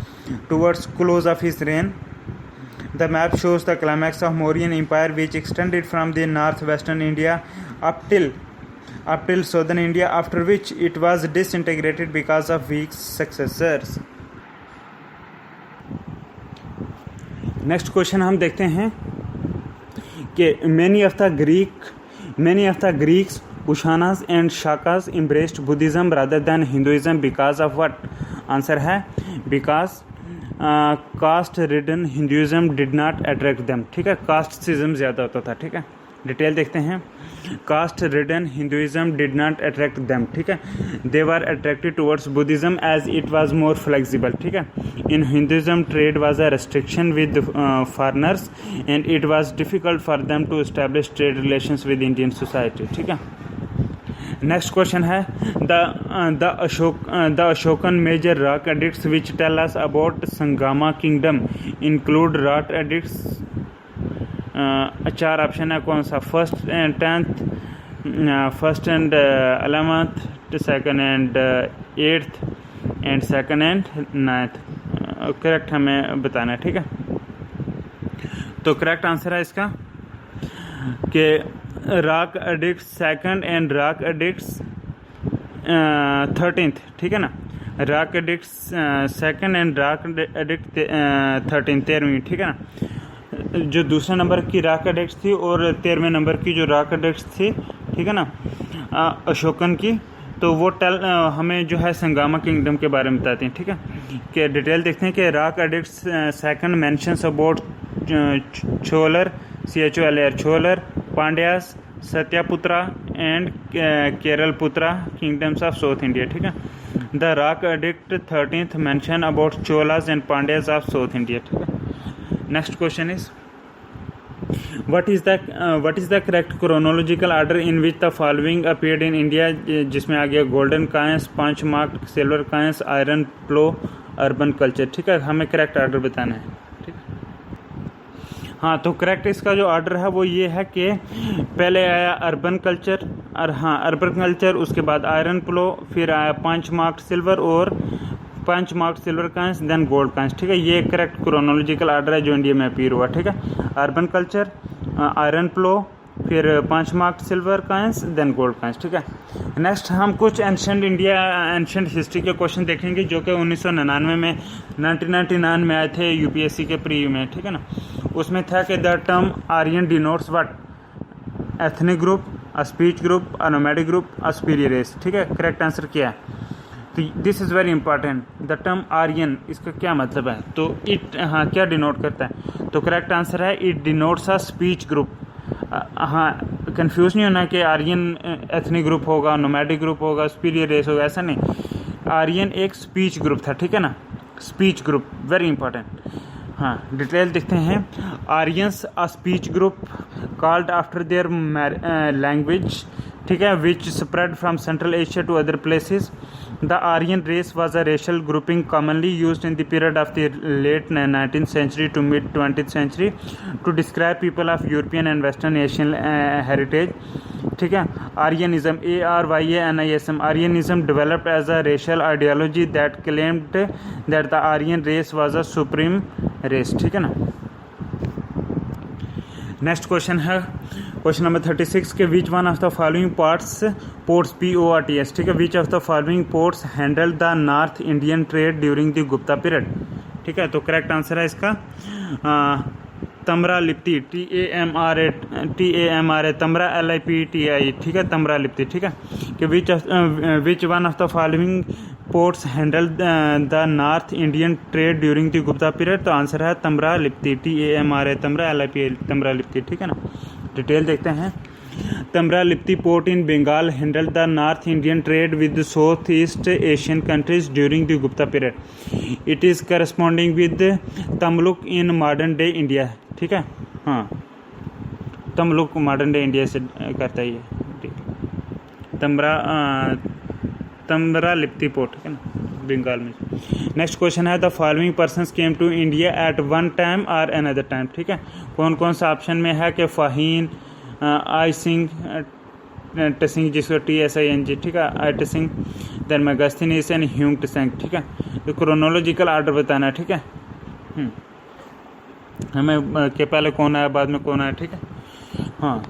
towards close of his reign. The map shows the climax of Mauryan Empire, which extended from the northwestern India up till southern India, after which it was disintegrated because of weak successors. Next question हम देखते हैं कि many of the Greeks Kushanas and Shakas embraced Buddhism rather than Hinduism because of what? Answer है because caste ridden Hinduism did not attract them. ठीक है, casteism ज़्यादा होता था। ठीक है, डिटेल देखते हैं। Caste ridden Hinduism did not attract them. ठीक है, they were attracted towards Buddhism as it was more flexible. ठीक है, in Hinduism trade was a restriction with foreigners and it was difficult for them to establish trade relations with Indian society. ठीक है, next question है the Ashokan major rock edicts which tell us about Sangama kingdom include rock edicts. चार option है, कौन सा? First and 10th, first and 11th, second and 8th and second and 9th। Correct हमें बताना है। ठीक है, तो करेक्ट आंसर है इसका कि rock edicts second and rock edicts 13th। ठीक है ना, rock edicts second and rock edict 13वीं। ठीक है ना, जो दूसरे नंबर की रॉक एडिक्ट्स थी और 13वें नंबर की जो रॉक एडिक्ट्स थी, ठीक है ना, अशोकन की, तो वो हमें जो है संगामा किंगडम के बारे में बताते हैं। ठीक है, कि डिटेल देखते हैं कि rock edicts second mentions about Cholar CHOLR Cholar, Pandyas, Satyaputra and Keralaputra kingdoms of south India. ठीक है, the rock edict 13th mention about Cholas and Pandyas of south India. ठीक है, next question is what is the correct chronological order in which the following appeared in India? जिसमें आ गया golden कांस, 5 mark silver कांस, iron प्लो, urban culture. ठीक है, हमें correct order बताना है। ठीक है, हाँ, तो करेक्ट इसका जो ऑर्डर है वो ये है कि पहले आया अर्बन कल्चर, और हाँ अर्बन कल्चर, उसके बाद आयरन प्लो, फिर आया 5 मार्क सिल्वर और 5 मार्क सिल्वर कांस, देन गोल्ड कांस। ठीक है, ये करेक्ट क्रोनोलॉजिकल ऑर्डर है जो इंडिया में अपीयर हुआ। ठीक है, अर्बन कल्चर, आयरन प्लो, फिर 5 मार्क सिल्वर कांस, देन गोल्ड कांस। ठीक है, नेक्स्ट हम कुछ एंशेंट हिस्ट्री के क्वेश्चन देखेंगे जो कि 1999 में आए थे UPSC के प्री में। ठीक है ना, उसमें था कि the term Aryan denotes what? Ethnic group, a speech group, a nomadic group, a superior race. ठीक है, करेक्ट आंसर क्या है? तो this is very important. The term Aryan, इसका क्या मतलब है? तो इट, हाँ, क्या डिनोट करता है? तो करेक्ट आंसर है it denotes a speech group. हाँ, कंफ्यूज नहीं होना कि आर्यन एथनिक ग्रुप होगा, नोमैडिक ग्रुप होगा, सुपीरियर रेस होगा, ऐसा नहीं। आर्यन एक स्पीच ग्रुप था। ठीक है ना, स्पीच ग्रुप, वेरी इंपॉर्टेंट। हाँ, डिटेल देखते हैं। Aryans a speech group called after their language. ठीक है, which spread from central Asia to other places. The Aryan race was a racial grouping commonly used in the period of the late 19th century to mid 20th century to describe people of European and Western Asian heritage. ठीक है, Aryanism, ARYANISM, Aryanism developed as a racial ideology that claimed that the Aryan race was a supreme race. ठीक है ना, next question है question number 36 के विच one of the following ports PORTS। ठीक है, which of the following ports handle the north Indian trade during the Gupta period. ठीक है, तो करेक्ट आंसर है इसका तमरा लिप्ति, TAMRA, तमरा LIPTI। ठीक है, तमरा लिप्ति। ठीक है, कि which one of the following ports handle the north Indian trade during the Gupta period. तो आंसर है तमरा लिप्ति, TAMRA, तमरा LIPI, तमरा लिप्ति। ठीक है ना, डिटेल देखते हैं। Tamralipti port in Bengal handle the north Indian trade with south east Asian countries during the Gupta period. It is corresponding with Tamluk in modern day India. ठीक है, हाँ, तमलुक मॉडर्न डे इंडिया से करता है ये। तमरा लिप्ति पोर्ट, ठीक है ना, बंगाल में। नेक्स्ट क्वेश्चन है the following persons came to India at one time और अनदर टाइम। ठीक है, कौन कौन सा ऑप्शन में है कि फ़हीन, आई सिंह, टसिंग जिसको TSING। ठीक है, आई टसिंग, देन मेगास्थनीस एंड ह्यूंग टसेंग। ठीक है, तो क्रोनोलॉजिकल ऑर्डर बताना है। ठीक है, हमें के पहले कौन आया बाद में कौन आया। ठीक है, हाँ,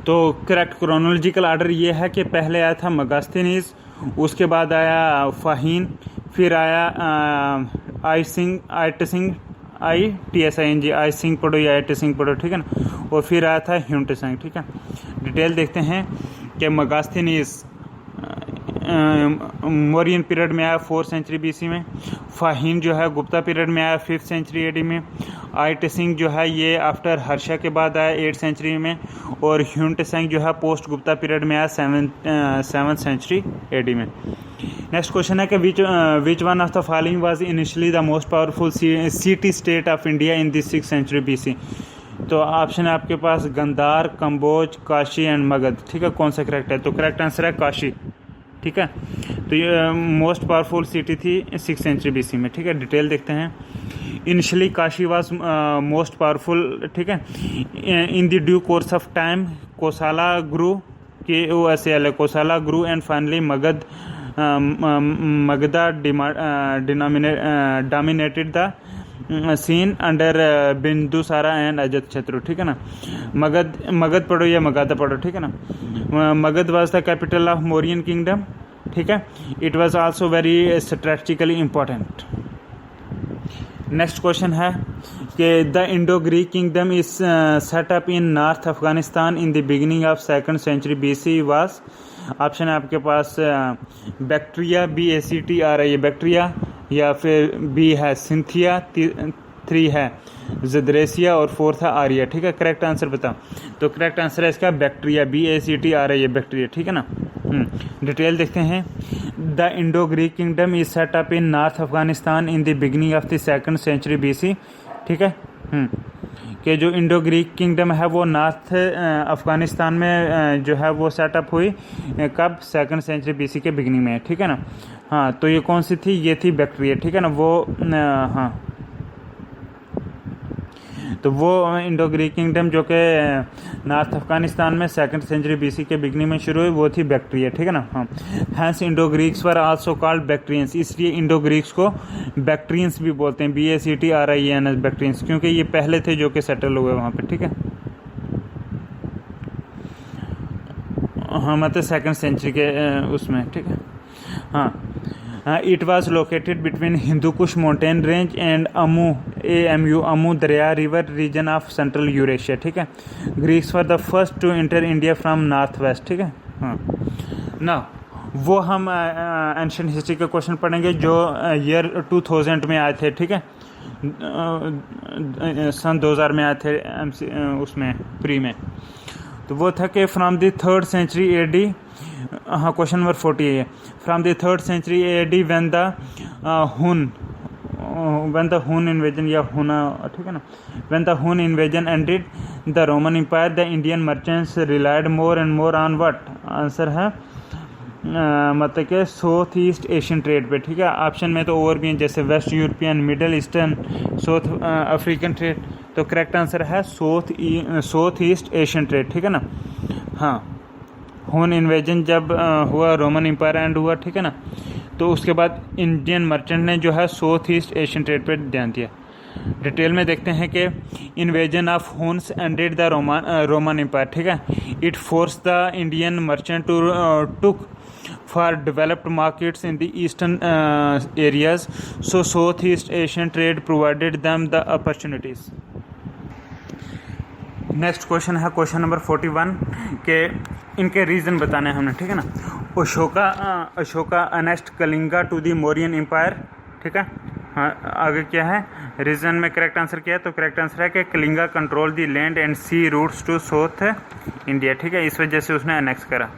तो करेक्ट क्रोनोलॉजिकल ऑर्डर ये है कि पहले आया था मेगास्थनीस, उसके बाद आया फ़हीन, फिर आया आई टसिंग, TSING, आई सिंह पढ़ो या आई टसिंग पढ़ो। ठीक है ना, और फिर आया था ह्यूंग टसेंग। ठीक है, डिटेल देखते हैं कि मगास्थनीस मौर्यन पीरियड में आया 4th सेंचुरी बीसी में। फाहिम जो है गुप्ता पीरियड में आया 5th सेंचुरी एडी में। आइटसिंग जो है ये आफ्टर हर्षा के बाद आया 8th सेंचुरी में। और ह्यूनटसेंग जो है पोस्ट गुप्ता पीरियड में आया 7th सेंचुरी एडी में। नेक्स्ट क्वेश्चन है कि which one of the following was initially the most powerful city state of India in the 6th century BC. तो ऑप्शन है आपके पास गंधार, कंबोज, काशी एंड मगध। ठीक है, कौन सा करेक्ट है? तो करेक्ट आंसर है काशी। ठीक है, तो ये मोस्ट पावरफुल सिटी थी 6th सेंचुरी बीसी में। ठीक है, डिटेल देखते हैं। Initially Kashi was most powerful. ठीक है, in the due course of time Kosala grew Kosala grew and finally Magadha dominated the scene under Bindusara and Ajatashatru. ठीक है ना, मगध पढ़ो या मगधा पढ़ो। ठीक है ना, Magadh was the capital of Mauryan kingdom. ठीक है, it was also very strategically important. Next question है कि the Indo Greek kingdom is set up in north Afghanistan in the beginning of 2nd century BC was. Option है आपके पास Bactria, BACT आ रही है Bactria, या फिर बी है सिंथिया, 3 है जद्रेसिया और 4th है आर्या। ठीक है, करेक्ट आंसर बताओ। तो करेक्ट आंसर है इसका बैक्ट्रिया, BACT आ रही है बैक्ट्रिया। ठीक है ना, डिटेल देखते हैं। The Indo Greek kingdom is set up in north Afghanistan in the beginning of the 2nd century BC. ठीक है, कि जो इंडो ग्रीक किंगडम है वो नॉर्थ अफगानिस्तान में जो है वो सेटअप हुई कब? 2nd सेंचुरी बीसी के बिगिनिंग में। ठीक है ना, हाँ, तो ये कौन सी थी? ये थी बैक्ट्रिया। ठीक है ना, वो हाँ, तो वो इंडो ग्रीक किंगडम जो कि नॉर्थ अफगानिस्तान में 2nd सेंचुरी बीसी के बिगनिंग में शुरू हुई वो थी बैक्ट्रिया। ठीक है ना, हाँ। Hence Indo Greeks were also called Bactrians, इसलिए इंडो ग्रीक्स को बैक्ट्रियंस भी बोलते हैं, BACTRIANS बैक्ट्रियंस, क्योंकि ये पहले थे जो कि सेटल हुए वहाँ पे। ठीक है, हाँ, मतलब 2nd सेंचुरी के उसमें। ठीक है, हाँ। It was located between Hindu Kush mountain range and Amu Darya river region of Central Eurasia। ठीक है, Greeks were the first to enter India from northwest। ठीक है, हाँ। Now वो हम एंशिएंट हिस्ट्री के क्वेश्चन पढ़ेंगे जो ईयर 2000 में आए थे। ठीक है, सन 2000 में आए थे उसमें प्री में। तो वो था कि from the 3rd century AD, हाँ, क्वेश्चन नंबर 40 है। From the 3rd century AD when the Hun invasion या हुना, ठीक है ना, when the Hun invasion ended the Roman Empire, the Indian merchants relied more and more on what? Answer है मतलब कि south east Asian trade पे। ठीक है, ऑप्शन में तो और भी हैं जैसे waste European, middle eastern, south African trade. तो करेक्ट आंसर है साउथ ईस्ट एशियन ट्रेड। ठीक है ना, हाँ। हुन इन्वेजन जब हुआ, रोमन एम्पायर एंड हुआ, ठीक है ना, तो उसके बाद इंडियन मर्चेंट ने जो है साउथ ईस्ट एशियन ट्रेड पर ध्यान दिया। डिटेल में देखते हैं कि invasion of Huns ended the Roman Empire. ठीक है, it force the Indian merchant to took for developed markets in the eastern areas, so south east Asian trade provided them the opportunities. Next question है question number 41 के इनके reason बताने हैं हमने। ठीक है ना, Ashoka annexed Kalinga to the Mauryan empire. ठीक है, हाँ, आगे क्या है रीज़न में करेक्ट आंसर क्या है? तो करेक्ट आंसर है कि Kalinga control the land and sea routes to south India. ठीक है, इस वजह से उसने अनेक्स करा।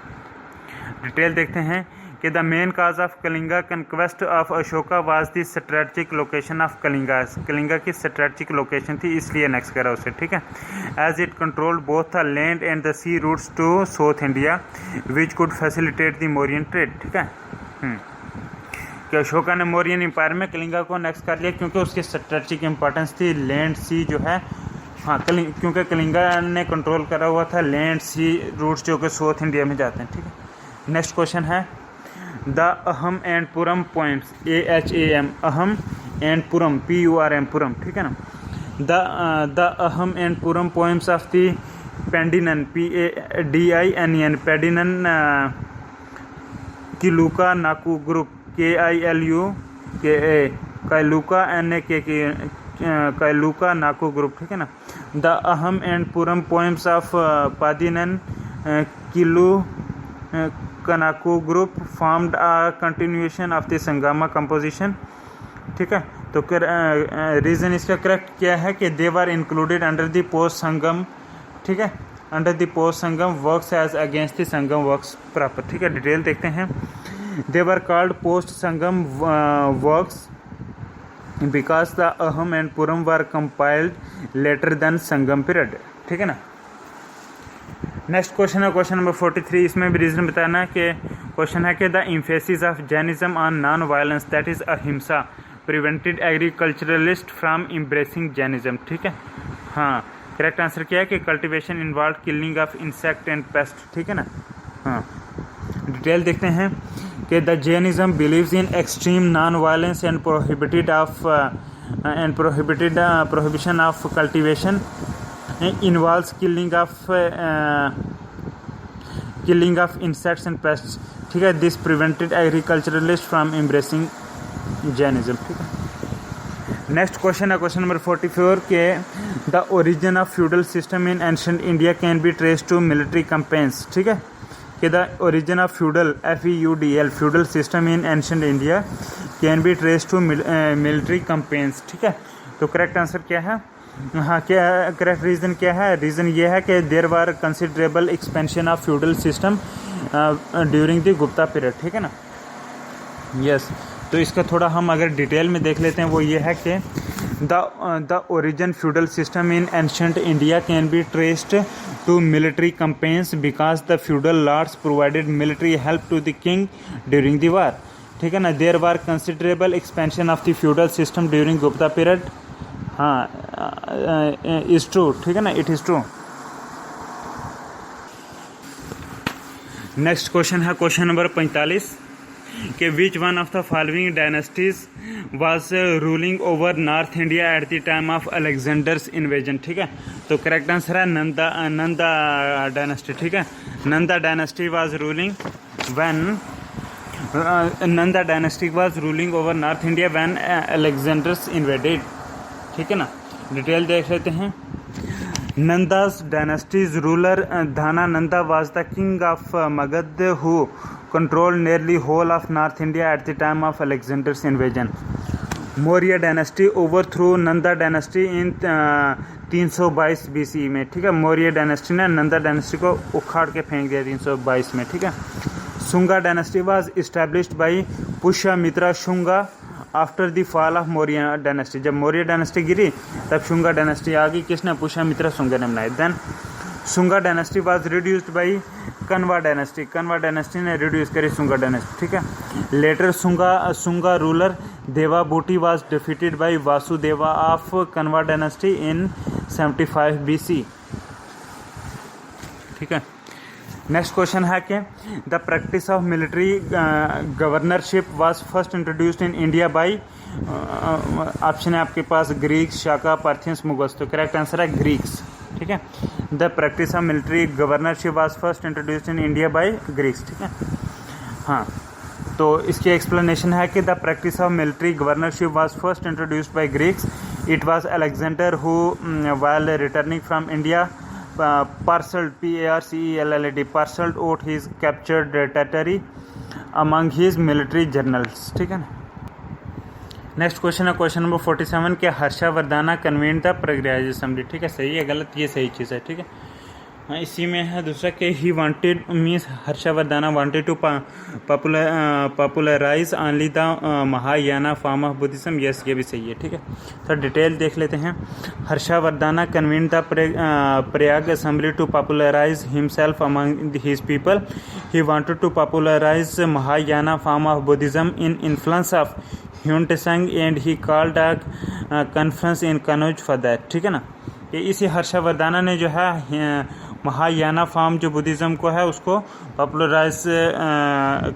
डिटेल देखते हैं कि the main cause of Kalinga conquest of Ashoka was the strategic location of Kalinga. Kalinga की स्ट्रेटजिक लोकेशन थी इसलिए नेक्स करा उसे। ठीक है, as it control both the land and the sea routes to south India which could facilitate the Mauryan trade. ठीक है, कि अशोका ने मौर्यन एम्पायर में कलिंगा को नेक्स कर लिया क्योंकि उसकी स्ट्रेटजिक इंपॉर्टेंस थी। लैंड सी जो है, हाँ, क्योंकि कलिंगा ने कंट्रोल करा हुआ था लैंड सी रूट्स जो कि साउथ इंडिया में जाते हैं। ठीक है, नेक्स्ट क्वेश्चन है the Aham and Puram points, AHAM, Aham and Puram, PURM, Puram. ठीक है ना, the Aham and Puram points of the Padinen, PADINN, Padinen Kilkanakku group, KILUKA, Kiluka Kilkanakku group. ठीक है ना, the Aham and Puram points of Padinen Kanakku group formed a continuation of the Sangama composition. ठीक है, तो रीज़न इसका करेक्ट क्या है कि they were included under the post Sangam. ठीक है, under the post Sangam works as against the Sangam works proper. ठीक है, डिटेल देखते हैं। They were called post Sangam works because the Aham and Puram were compiled later than Sangam period. ठीक है ना। नेक्स्ट क्वेश्चन है क्वेश्चन नंबर 43। इसमें भी रीजन बताना है कि क्वेश्चन है कि the emphasis of Jainism on non violence that is ahimsa prevented agriculturalist from embracing Jainism. ठीक है, हाँ, करेक्ट आंसर क्या है कि cultivation involve killing of insect and pest. ठीक है ना। हाँ, डिटेल देखते हैं कि the Jainism believes in extreme non violence and prohibition of cultivation involves killing of insects and pests। ठीक है, this prevented agriculturalists from embracing Jainism। ठीक है, नेक्स्ट क्वेश्चन है क्वेश्चन नंबर 44 के the origin of feudal system in ancient India can be traced to military campaigns. ठीक है, कि the origin of feudal FEUDL feudal system in ancient India can be traced to military campaigns. ठीक है, तो correct answer क्या है? हाँ, क्या करेक्ट रीज़न क्या है? रीज़न ये है कि there were considerable expansion of feudal system during the Gupta period. ठीक है ना। यस, तो इसका थोड़ा हम अगर डिटेल में देख लेते हैं, वो ये है कि the origin feudal system in ancient India can be traced to military campaigns because the feudal lords provided military help to the king during the war. ठीक है ना। There were considerable expansion of the feudal system during Gupta period. हाँ, is true. ठीक है ना, it is true. Next question है question number 45 कि which one of the following dynasties was ruling over north India at the time of Alexander's invasion. ठीक है, तो correct answer है नंदा डायनेस्टी। ठीक है, Nanda dynasty was ruling when Nanda dynasty was ruling over North India when Alexander's invaded। ठीक है ना, detail देख लेते हैं। Nanda's dynasty's ruler Dhanananda was the king of Magad who controlled nearly whole of North India at the time of Alexander's invasion। Maurya dynasty overthrew Nanda dynasty in 322 BC में। ठीक है, Maurya dynasty ने नंदा डायनेस्टी को उखाड़ के फेंक दिया 322 में। ठीक है, Shunga dynasty was established by Pushyamitra Shunga after the fall of Maurya dynasty. जब मौर्य डायनेस्टी गिरी तब शुंगा डायनेस्टी आ गई, किसने? पुष्यमित्रा शुंगा ने बनाई। Then Shunga dynasty was reduced by Kanva dynasty. Kanva dynasty ने रिड्यूस करी शुंगा डायनेस्टी। ठीक है, लेटर शुंगा रूलर देवा बूटी was defeated by Vasudeva of कनवा डायनेस्टी इन 75 BC। ठीक है, नेक्स्ट क्वेश्चन है कि the practice of military governorship was first introduced in India by, option है आपके पास ग्रीक्स, शाका, पार्थियंस, मुगल्स। तो करेक्ट आंसर है ग्रीक्स। ठीक है, the practice of military governorship was first introduced in India by Greeks. ठीक है, हाँ, तो इसकी एक्सप्लेनेशन है कि the practice of military governorship was first introduced by Greeks. It was Alexander who while returning from India parceled PARCELLED parceled out his captured territory among his military generals। ठीक है ना। नेक्स्ट क्वेश्चन है question number 47 के Harshavardhana convened the प्रेग्राइज assembly. ठीक है, सही है गलत? ये सही चीज़ है। ठीक है, हाँ, इसी में है दूसरा कि he wanted means Harshavardhana wanted to popularise only the Mahayana form of Buddhism. Yes, ये भी सही है। ठीक है, तो डिटेल देख लेते हैं। Harshavardhana convened the Prayag assembly to popularise himself among his people. He wanted to popularise Mahayana form of Buddhism in influence of Hiuen Tsang and he called a conference in Kannauj for that. ठीक है ना, ये इसी हर्षवर्धना ने जो है महायाना फॉर्म जो बुद्धिज़्म को है उसको पॉपुलराइज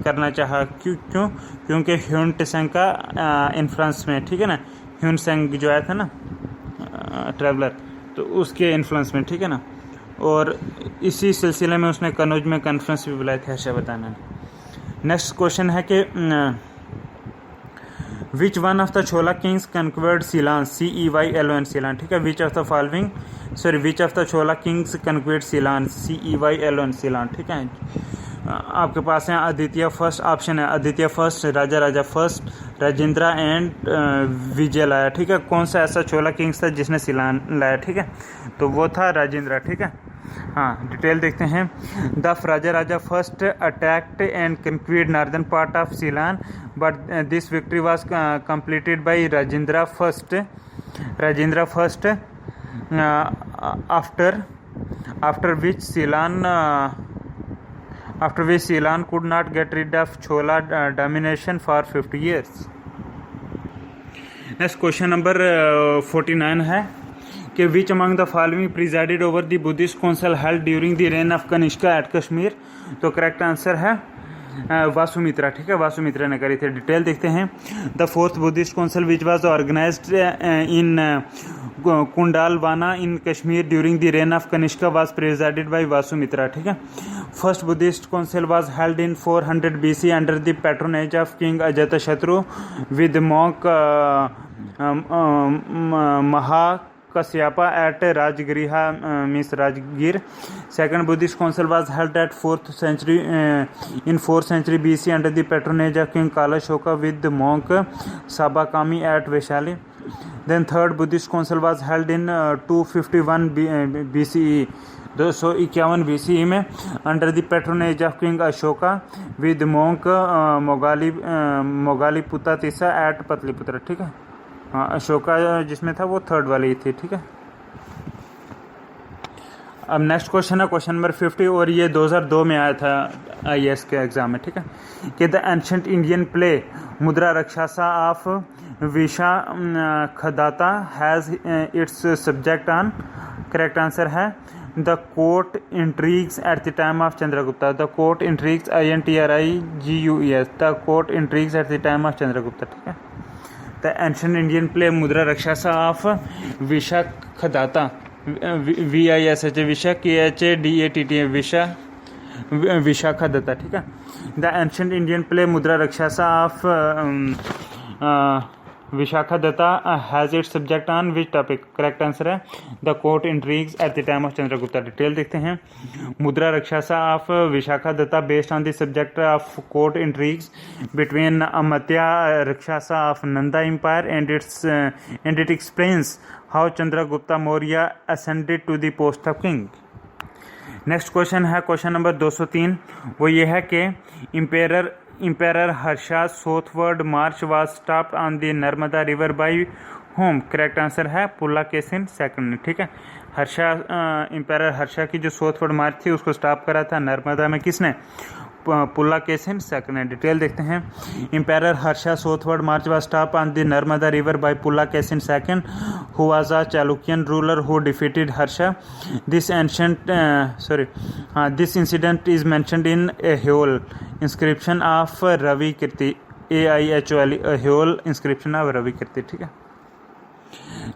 करना चाहा। क्योंकि ह्यून त्संग का इन्फ्लुएंस में। ठीक है ना, ह्यून त्संग जो आया था ना ट्रैवलर, तो उसके इन्फ्लुएंस में। ठीक है ना, और इसी सिलसिले में उसने कनौज में कॉन्फ्रेंस भी बुलाए थे हर्षवर्धना ने। नेक्स्ट क्वेश्चन है कि which one of the Chola kings conquered Ceylon CEYLON Ceylon. ठीक है, which of the Chola kings conquered Ceylon CEYLON Ceylon. ठीक है, आपके पास है आदित्य फर्स्ट, ऑप्शन है Aditya first, Raja Raja first, Rajendra and Vijayalaya. ठीक है, कौन सा ऐसा चोला किंग्स था जिसने सीलान लाया? ठीक है, तो वो था राजेंद्र। ठीक है, हाँ, डिटेल देखते हैं। The Raja Raja first attacked and conquered northern part of Ceylon, but this victory was completed by Rajendra first after which Ceylon could not get rid of Chola domination for 50 years. Next question number 49 है कि which among the following presided over the Buddhist council held during the reign of Kanishka at Kashmir? तो correct answer है वासुमित्रा। ठीक है, वासुमित्रा ने करी थी। Detail देखते हैं। The fourth Buddhist council which was organised in Kundalvana in Kashmir during the reign of Kanishka was presided by Vasumitra. ठीक है, first Buddhist council was held in 400 BC under the patronage of king Ajatashatru with monk Kasyapa at Rajgriha means Rajgir. Second Buddhist council was held at in 4th century BC under the patronage of King Kalashoka with the monk Sabakami at Vaishali. Then third Buddhist council was held in 251 BCE 251 BCE में under the patronage of king Ashoka with monk Moggaliputta Tissa at Pataliputra. ठीक है, हाँ, अशोका जिसमें था वो third वाली थी। ठीक है, अब नेक्स्ट क्वेश्चन है क्वेश्चन नंबर 50 और ये 2002 में आया था IAS के एग्जाम में। ठीक है, कि the ancient Indian play Mudra Rakshasa of Vishakhadatta has its subject on. Correct answer है the court intrigues at the time of Chandragupta. The court intrigues INTRIGUES the court intrigues at the time of Chandragupta. ठीक है, the ancient Indian play Mudra Rakshasa of Vishakhadatta VISH Visha KHADATT Vishakhadatta. ठीक है, the ancient Indian play Mudra Rakshasa of Vishakhadatta has its subject on which topic. Correct answer है the court intrigues at the time of Chandragupta. Detail देखते हैं। Mudra Rakshasa of Vishakhadatta based on the subject of court intrigues between Amatya Rakshasa of Nanda empire and it explains how Chandragupta Maurya ascended to the post of king. Next question है question number 203। वो ये है कि Emperor Harsha's southward march was stopped on the Narmada river by whom? Correct answer है पुलाकेशिन second. ठीक है, empire Harsha की जो साउथवर्ड मार्च थी उसको स्टॉप करा था नर्मदा में किसने? पुलाकेशिन सेकंड। डिटेल देखते हैं। Empire Harsha southward march was stop on the Narmada river by Pulakeshin second who was a Chalukyan ruler who defeated Harsha. This incident is mentioned in Aihole inscription of Ravi Kirti AIHOL Aihole inscription of Ravi Kirti. ठीक है,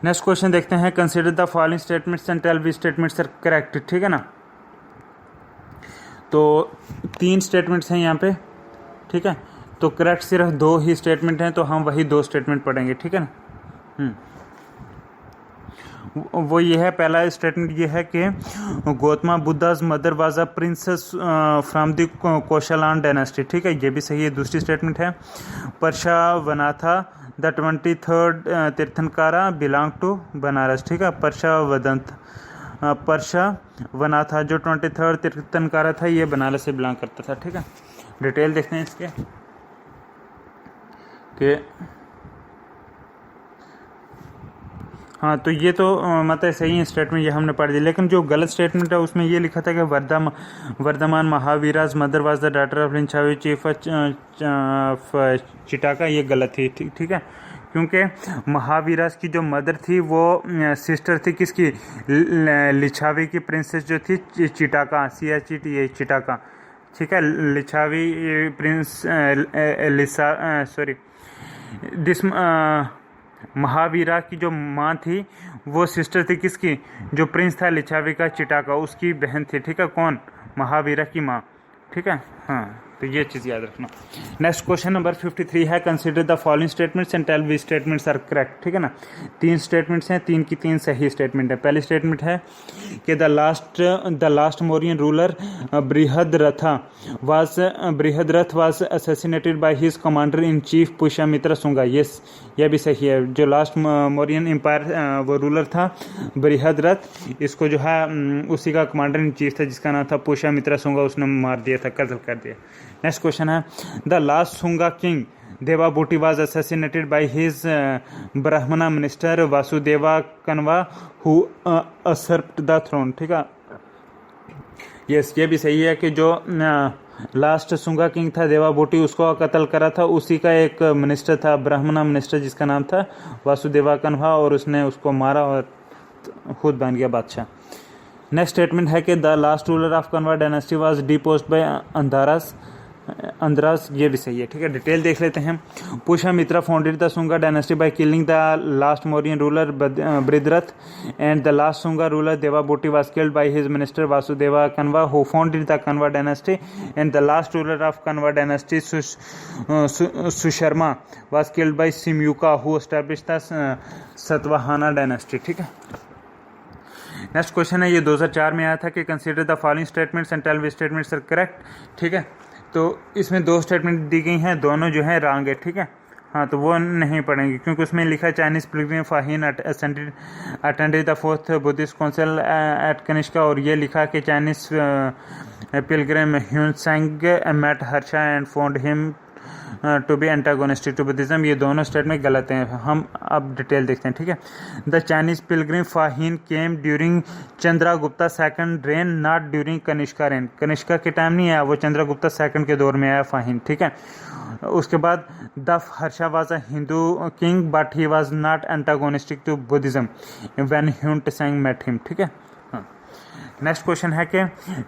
नेक्स्ट क्वेश्चन देखते हैं। Consider the following statements and tell which statements are correct. ठीक है ना, तो 3 statements हैं यहाँ पे। ठीक है, तो करेक्ट सिर्फ 2 ही स्टेटमेंट हैं, तो हम वही 2 स्टेटमेंट पढ़ेंगे। ठीक है ना, वो ये है, पहला स्टेटमेंट ये है कि Gautama Buddha's mother was a princess from the Koshalan dynasty. ठीक है, ये भी सही है। दूसरी स्टेटमेंट है Parshvanatha the 23rd Tirthankara belong to Banaras. ठीक है, परशावनाथा जो 23rd तीर्थंकारा था ये बनारस से बिलोंग करता था। ठीक है, डिटेल देखते हैं इसके कि हाँ, तो ये तो मतलब सही है स्टेटमेंट, ये हमने पढ़ दिया। लेकिन जो गलत स्टेटमेंट है उसमें ये लिखा था कि Vardhaman Mahavira's mother was the daughter of Lichchhavi chief of Chetaka. ये गलत थी। ठीक है, क्योंकि महावीराज की जो मदर थी वो सिस्टर थी किसकी? लिछावी की प्रिंसेस जो थी चिटाका CHETA चिटाका। ठीक है, लिछावी प्रिंस महावीरा की जो माँ थी वो सिस्टर थी किसकी? जो प्रिंस था लिछावी का चिटाका उसकी बहन थी। ठीक है, कौन? महावीरा की माँ। ठीक है, हाँ, तो ये चीज़ याद रखना। नेक्स्ट क्वेश्चन नंबर 53 है, consider the following statements and tell which statements are correct. ठीक है ना, 3 स्टेटमेंट्स हैं, 3 की 3 सही स्टेटमेंट है। पहली स्टेटमेंट है कि the last Mauryan ruler Brihadratha was assassinated by his commander in chief Pushyamitra Shunga. Yes, यह भी सही है। जो लास्ट मौर्यन एम्पायर वो रूलर था बृहद्रथ, इसको जो है उसी का कमांडर इन चीफ था जिसका नाम था पुष्यमित्र शुंगा, उसने मार दिया था, कत्ल कर दिया। नेक्स्ट क्वेश्चन है, द लास्ट शुंगा किंग देवाबूटी was assassinated by his Brahmin minister Vasudeva Kanva who usurped the throne. ठीक है, यस, ये भी सही है कि जो लास्ट शुंगा किंग था देवाबूटी, उसको कत्ल करा था उसी का एक मिनिस्टर था, ब्राह्मण मिनिस्टर, जिसका नाम था वासुदेवा कन्वा, और उसने उसको मारा और खुद बन गया बादशाह। नेक्स्ट स्टेटमेंट है कि the last ruler of Kanva dynasty was deposed by Andhras. ये भी सही है। ठीक है, डिटेल देख लेते हैं। Pushyamitra founded the Shunga dynasty by killing the last Mauryan ruler Brihadratha and the last Shunga ruler देवाबूटी was killed by his minister Vasudeva Kanva who founded the Kanva dynasty and the last ruler of Kanva dynasty Susharma was killed by Simuka who established the Satavahana dynasty. ठीक है, next question है, ये 2004 में आया था कि consider the following statements and tell which statements are correct. ठीक है, तो इसमें 2 स्टेटमेंट दी गई हैं, दोनों जो है रॉन्ग है। ठीक है, हाँ, तो वो नहीं पढ़ेंगे क्योंकि उसमें लिखा है Chinese pilgrim Fahien attended the 4th Buddhist council at Kanishka, और ये लिखा कि Chinese pilgrim Hiuen Tsang met Harsha and found him to be antagonistic to Buddhism. ये दोनों स्टेटमेंट गलत हैं। हम अब डिटेल देखते हैं। ठीक है, the Chinese pilgrim फाहिन came during Chandragupta second rain, not during Kanishka rain. Kanishka के टाइम नहीं आया, वो चंद्रगुप्ता सेकंड के दौर में आया फाहिन। ठीक है, उसके बाद the Harsha was a Hindu king but he was not antagonistic to Buddhism when Hiuen Tsang met him. ठीक है, नेक्स्ट क्वेश्चन है कि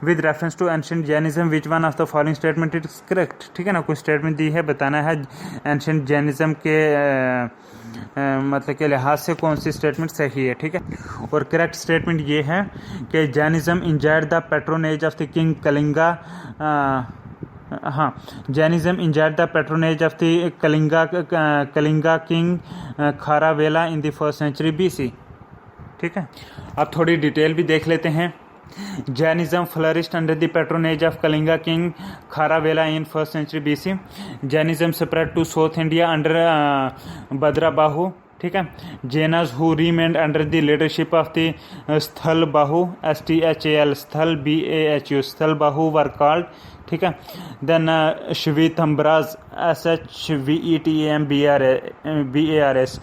with reference to ancient Jainism which one of the following statement is correct. ठीक है ना, कुछ स्टेटमेंट दी है, बताना है एंशिएंट जैनिज्म के मतलब के लिहाज से कौन सी स्टेटमेंट सही है। ठीक है, और करेक्ट स्टेटमेंट ये है कि Jainism enjoyed the patronage of the king Kalinga. हाँ, Jainism enjoyed the patronage of the Kalinga king Kharavela in the 1st century BC। ठीक है, अब थोड़ी डिटेल भी देख लेते हैं। Jainism flourished under the patronage of Kalinga king Kharavela in 1st century BC. Jainism spread to South India under Bhadrabahu. ठीक है, Jainas who remained under the leadership of the Sthalbahu, STHAL, Sthal BAHU, Sthalbahu were called. ठीक है, then Shvetambras, SHVETAMBARS,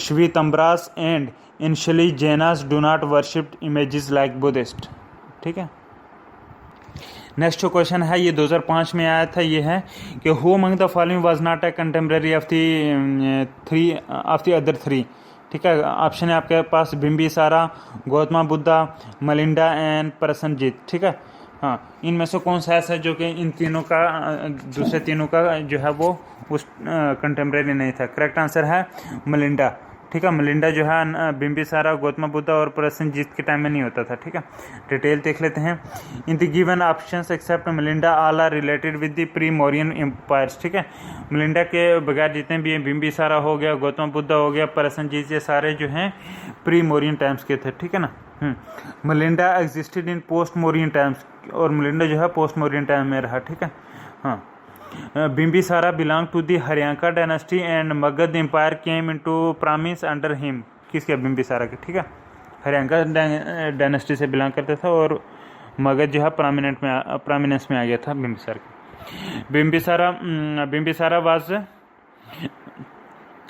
Shvetambras and initially Jainas do not worship images like Buddhist। ठीक है, next question है, ये 2005 में आया था। ये है कि who among the following was not a contemporary of the other 3। ठीक है, ऑप्शन है आपके पास बिम्बिसारा, गौतम बुद्धा, मलिंडा एंड प्रसन्नजीत। ठीक है, हाँ, इनमें से कौन सा ऐसा है जो कि इन तीनों का दूसरे तीनों का जो है वो उस कंटेम्प्रेरी नहीं था। करेक्ट आंसर है मलिंडा। ठीक है, मलिंडा जो है बिम्बिसारा, गौतम बुद्धा और प्रसन्नजीत के टाइम में नहीं होता था। ठीक है, डिटेल देख लेते हैं। In the given options except Milinda all are related with the pre Mauryan empires. ठीक है, मलिंडा के बगैर जितने भी बिम्बिसारा हो गया, गौतम बुद्धा हो गया, प्रसन्नजीत, ये सारे जो हैं प्री मौर्यन टाइम्स के थे। ठीक है ना, Milinda existed in post Mauryan times, और मलिंडा जो है पोस्ट मौर्यन टाइम में रहा। ठीक है, हाँ, Bimbisara belong to the Haryanka dynasty and Magadha empire came into prominence under him. किसके? बिम्बिसारा के। ठीक है, हरियांका डायनेस्टी से बिलोंग करता था और मगध जो है प्रोमिनेंस में आ गया था बिम्बिसार के।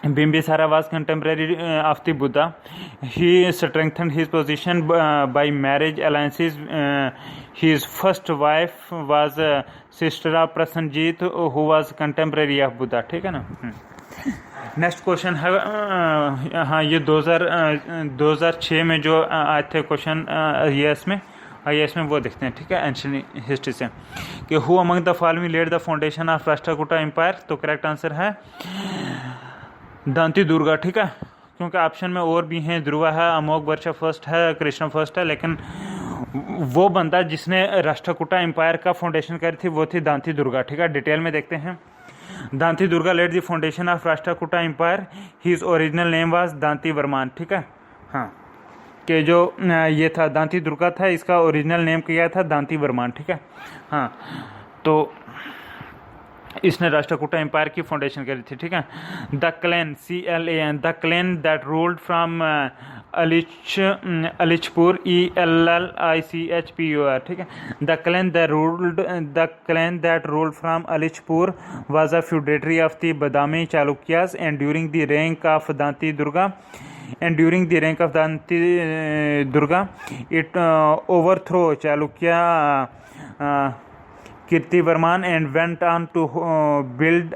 Bimbisara was contemporary of the Buddha. He strengthened his position by marriage alliances. His first wife was sister of Prasenjit, who was contemporary of Buddha. ठीक है ना। नेक्स्ट क्वेश्चन है, हाँ, ये 2006 में जो आए थे क्वेश्चन IAS में, IAS में वो देखते हैं। ठीक है, एंशिएंट हिस्ट्री से कि who among the following led the foundation of Rashtrakuta empire. तो करेक्ट आंसर है दांती दुर्गा। ठीक है, क्योंकि ऑप्शन में और भी हैं, ध्रुवा है, अमोघ वर्षा फर्स्ट है, कृष्ण फर्स्ट है, लेकिन वो बंदा जिसने राष्ट्रकूटा एम्पायर का फाउंडेशन करी थी वो थी दांती दुर्गा, ठीक है। डिटेल में देखते हैं। Dantidurga laid the foundation of Rashtrakuta empire, his original name was Dantivarman, ठीक है। हाँ, कि जो ये था दांती दुर्गा था, इसका ओरिजिनल नेम क्या था, दांती वर्मान, ठीक है। हाँ, तो इसने राष्ट्रकूटा एम्पायर की फाउंडेशन करी थी, ठीक है। The clan, CLAN, the clan that ruled from Ellichpur, ELLICHPUR, ठीक है। The clan that ruled from Ellichpur was a feudatory of the Badami Chalukyas, and during the reign of Danti Durga, it overthrew Chalukya Kirtivarman and went on to build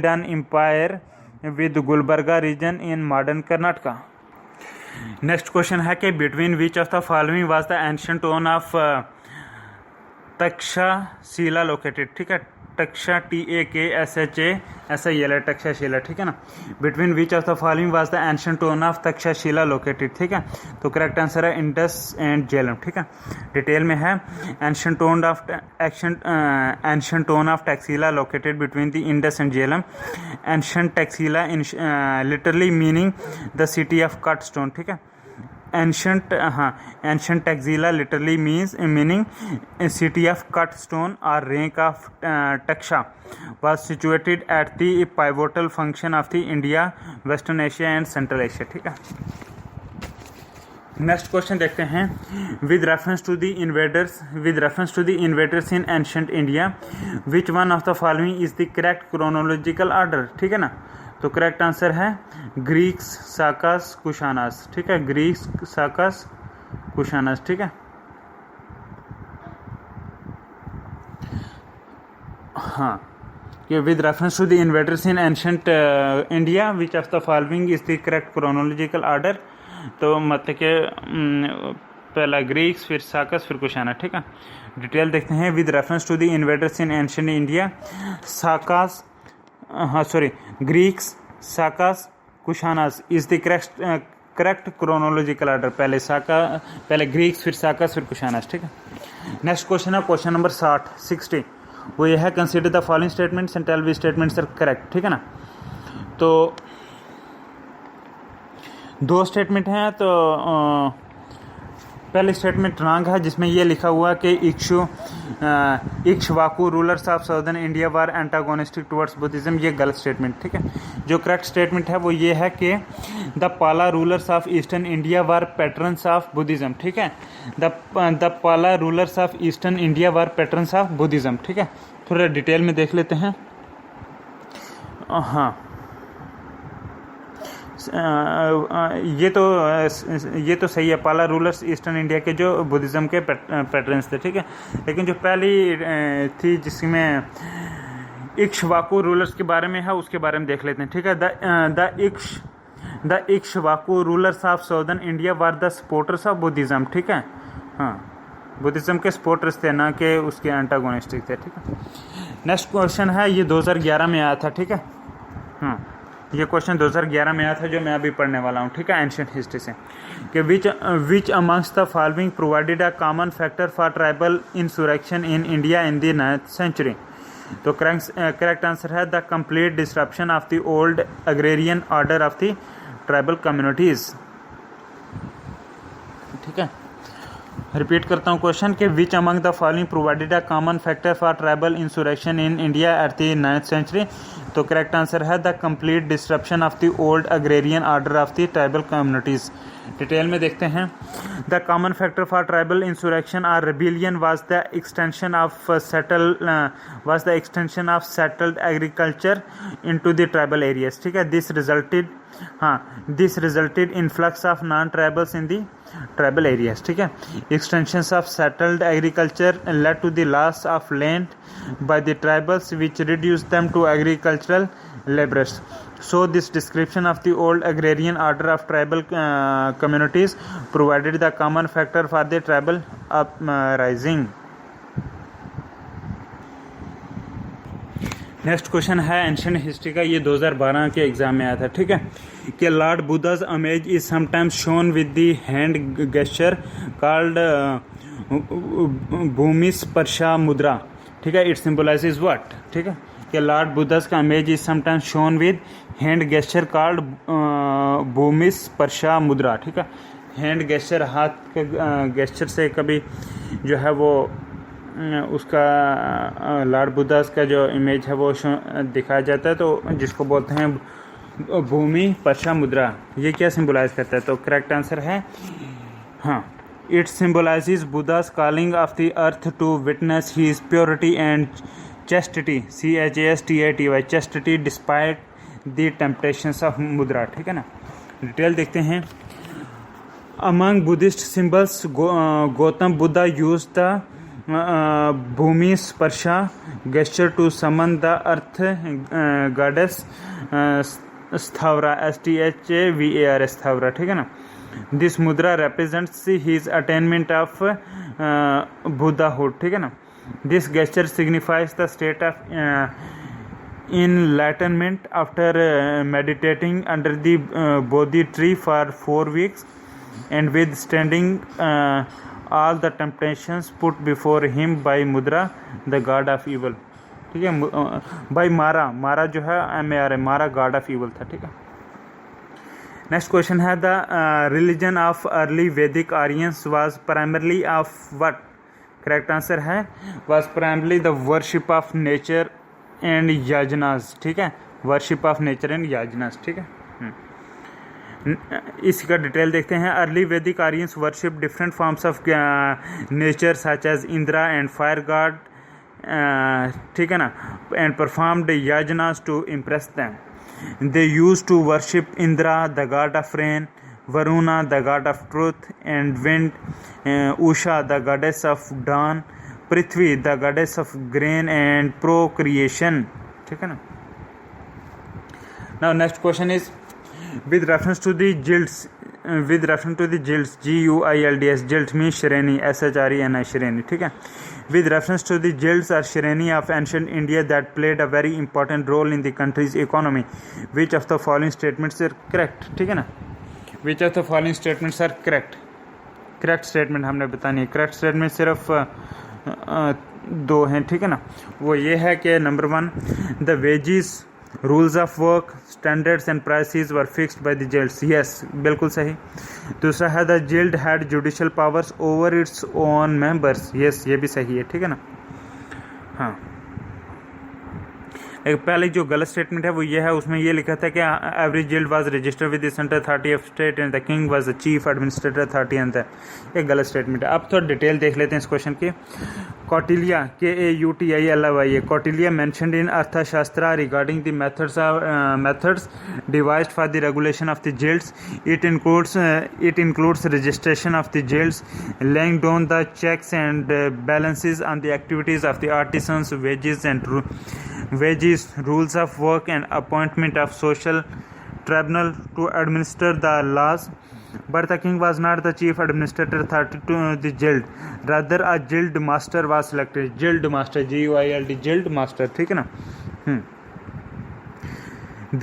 an empire with Gulbarga region in modern Karnataka. Next question है कि between which of the following was the ancient town of Takshashila located, ठीक है। तक्षा TAKSHA ऐसा ये है तक्षशिला, ठीक है ना। Between which of the following was the ancient town of Takshashila located, ठीक है। तो करेक्ट आंसर है इंडस एंड झेलम, ठीक है। डिटेल में है ancient town of Taxila located between the Indus and Jhelum. Ancient Taxila literally meaning the city of cut stone, ठीक है। Ancient Taxila literally meaning city of cut stone or rank of Taksha was situated at the pivotal function of the India, Western Asia and Central Asia, ठीक है। Next question देखते हैं। With reference to the invaders in ancient India, which one of the following is the correct chronological order, ठीक है ना। तो correct answer है Greeks, Sakas, Kushanas, ठीक है। ग्रीक्स, साकास, कुशानास, ठीक है। हाँ, कि with reference to the invaders in ancient India which of the following is the correct chronological order. तो मतलब कि पहला ग्रीक्स, फिर साकस, फिर कुशाना, ठीक है। डिटेल देखते हैं। With reference to the invaders in ancient India, Sakas, Greeks, Sakas, Kushanas is the correct chronological order. पहले ग्रीक्स, फिर साकस, फिर कुशानास, ठीक है। नेक्स्ट क्वेश्चन है क्वेश्चन नंबर 60। वो ये है consider the following statements and tell which statements are correct, ठीक है ना। तो दो स्टेटमेंट हैं। तो पहले स्टेटमेंट रॉन्ग है जिसमें ये लिखा हुआ कि Ikshvaku rulers of southern India were antagonistic towards Buddhism, ये गलत स्टेटमेंट, ठीक है। जो करेक्ट स्टेटमेंट है वो ये है कि the Pala rulers of eastern India were patrons of Buddhism, ठीक है। The Pala rulers of eastern India were patrons of Buddhism, ठीक है। थोड़ा डिटेल में देख लेते हैं। हाँ, ये तो सही है। पाला रूलर्स ईस्टर्न इंडिया के जो बुद्धिज्म के पैटर्न्स थे, ठीक है। लेकिन जो पहली थी जिसमें इक्ष्वाकु रूलर्स के बारे में है उसके बारे में देख लेते हैं, ठीक है। The Ikshvaku rulers of southern India were the supporters of Buddhism, ठीक है। हाँ, बुद्धिज्म के सपोर्टर्स थे, ना कि उसके एंटागोनिस्टिक थे, ठीक है। नेक्स्ट क्वेश्चन है, ये 2011 में आया था, ठीक है। हाँ, ये क्वेश्चन 2011 में आया था जो मैं अभी पढ़ने वाला हूँ, ठीक है, एंशिएंट हिस्ट्री से, कि which amongst the following provided a common factor for tribal insurrection in India in the 9th century। तो करेक्ट आंसर है the complete disruption of the old agrarian order of the tribal communities, ठीक है। Repeat करता हूँ question कि which among the following provided a common factor for tribal insurrection in India at the 9th century। तो correct answer है the complete disruption of the old agrarian order of the tribal communities. Detail में देखते हैं। The common factor for tribal insurrection और rebellion was the extension of settled agriculture into the tribal areas, ठीक है। This resulted in flux of non tribals in the tribal areas, ठीक है। Extensions of settled agriculture led to the loss of land by the tribals which reduced them to agricultural laborers. So this description of the old agrarian order of tribal communities provided the common factor for the tribal uprising. Next question है ancient history का, ये 2012 के exam में आया था, ठीक है, कि lord Buddha's image is sometimes shown with the hand gesture called bhumi sparsha mudra, ठीक है, इट सिंबलाइजेज व्हाट, ठीक है, कि लॉर्ड बुद्धा's का image is sometimes shown with hand gesture called bhumi sparsha mudra, ठीक है, हैंड गेस्चर, हाथ के गेस्चर से कभी जो है वो उसका लॉर्ड बुद्धास का जो इमेज है वो दिखाया जाता है, तो जिसको बोलते हैं भूमि स्पर्शा मुद्रा। ये क्या सिंबलाइज करता है? तो करेक्ट आंसर है हाँ, it symbolises Buddha's calling of the earth to witness his purity and chastity, CHASTITY, chastity despite the temptations of mudra, ठीक है ना। डिटेल देखते हैं। Among Buddhist symbols Gautam Buddha use the bhumi sparsha gesture to summon the earth goddess Sthavara, STHAVAR Sthavara, ठीक है ना। This मुद्रा represents his attainment of Buddhahood, ठीक है ना। This gesture signifies the state of enlightenment after meditating under the Bodhi tree for 4 weeks and withstanding all the temptations put before him by Mudra, the god of evil, ठीक है। by मारा जो है MARA, मारा god of evil था, ठीक है। Next question है the religion of early Vedic Aryans was primarily of what? Correct answer है was primarily the worship of nature and yajnas, ठीक है, worship of nature and yajnas, ठीक है। इसका डिटेल देखते हैं। Early Vedic Aryans worship different forms of nature such as Indra and fire god, ठीक है ना, and performed yajnas to impress them. They used to worship Indra, the god of rain, Varuna, the god of truth and wind, Usha, the goddess of dawn, Prithvi, the goddess of grain and procreation, ठीक है ना। Now next question is with reference to the jilts, GUILDS, jilt means Shreni, SHRENI, Shreni, ठीक है। With reference to the jilts or Shreni of ancient India that played a very important role in the country's economy, which of the following statements are correct, ठीक है ना। Which of the following statements are correct? Correct statement हमने बतानी है। Correct statement सिर्फ 2 हैं, ठीक है ना। वो ये है कि number 1, the wages, rules of work, standards and prices were fixed by the guilds, yes बिल्कुल सही। दूसरा है the guild had judicial powers over its own members, yes ये भी सही है, ठीक है ना। हाँ, एक पहले जो गलत स्टेटमेंट है वो ये है, उसमें ये लिखा था कि every guild was registered with the central authority of state and the king was the chief administrator authority and the, एक गलत स्टेटमेंट है। अब थोड़ा डिटेल देख लेते हैं इस क्वेश्चन की। Kautilya, KAUTILY, Kautilya mentioned in अर्थशास्त्र regarding the methods devised for the regulation of the jilds. It includes registration of the jilds, laying down the checks and balances on the activities of the artisans, wages, rules of work, and appointment of social tribunal to administer the laws. But the king was not the chief administrator authority to the jild. Rather, a jild master was selected. Jild master, GUILD, jild master, ठीक है ना।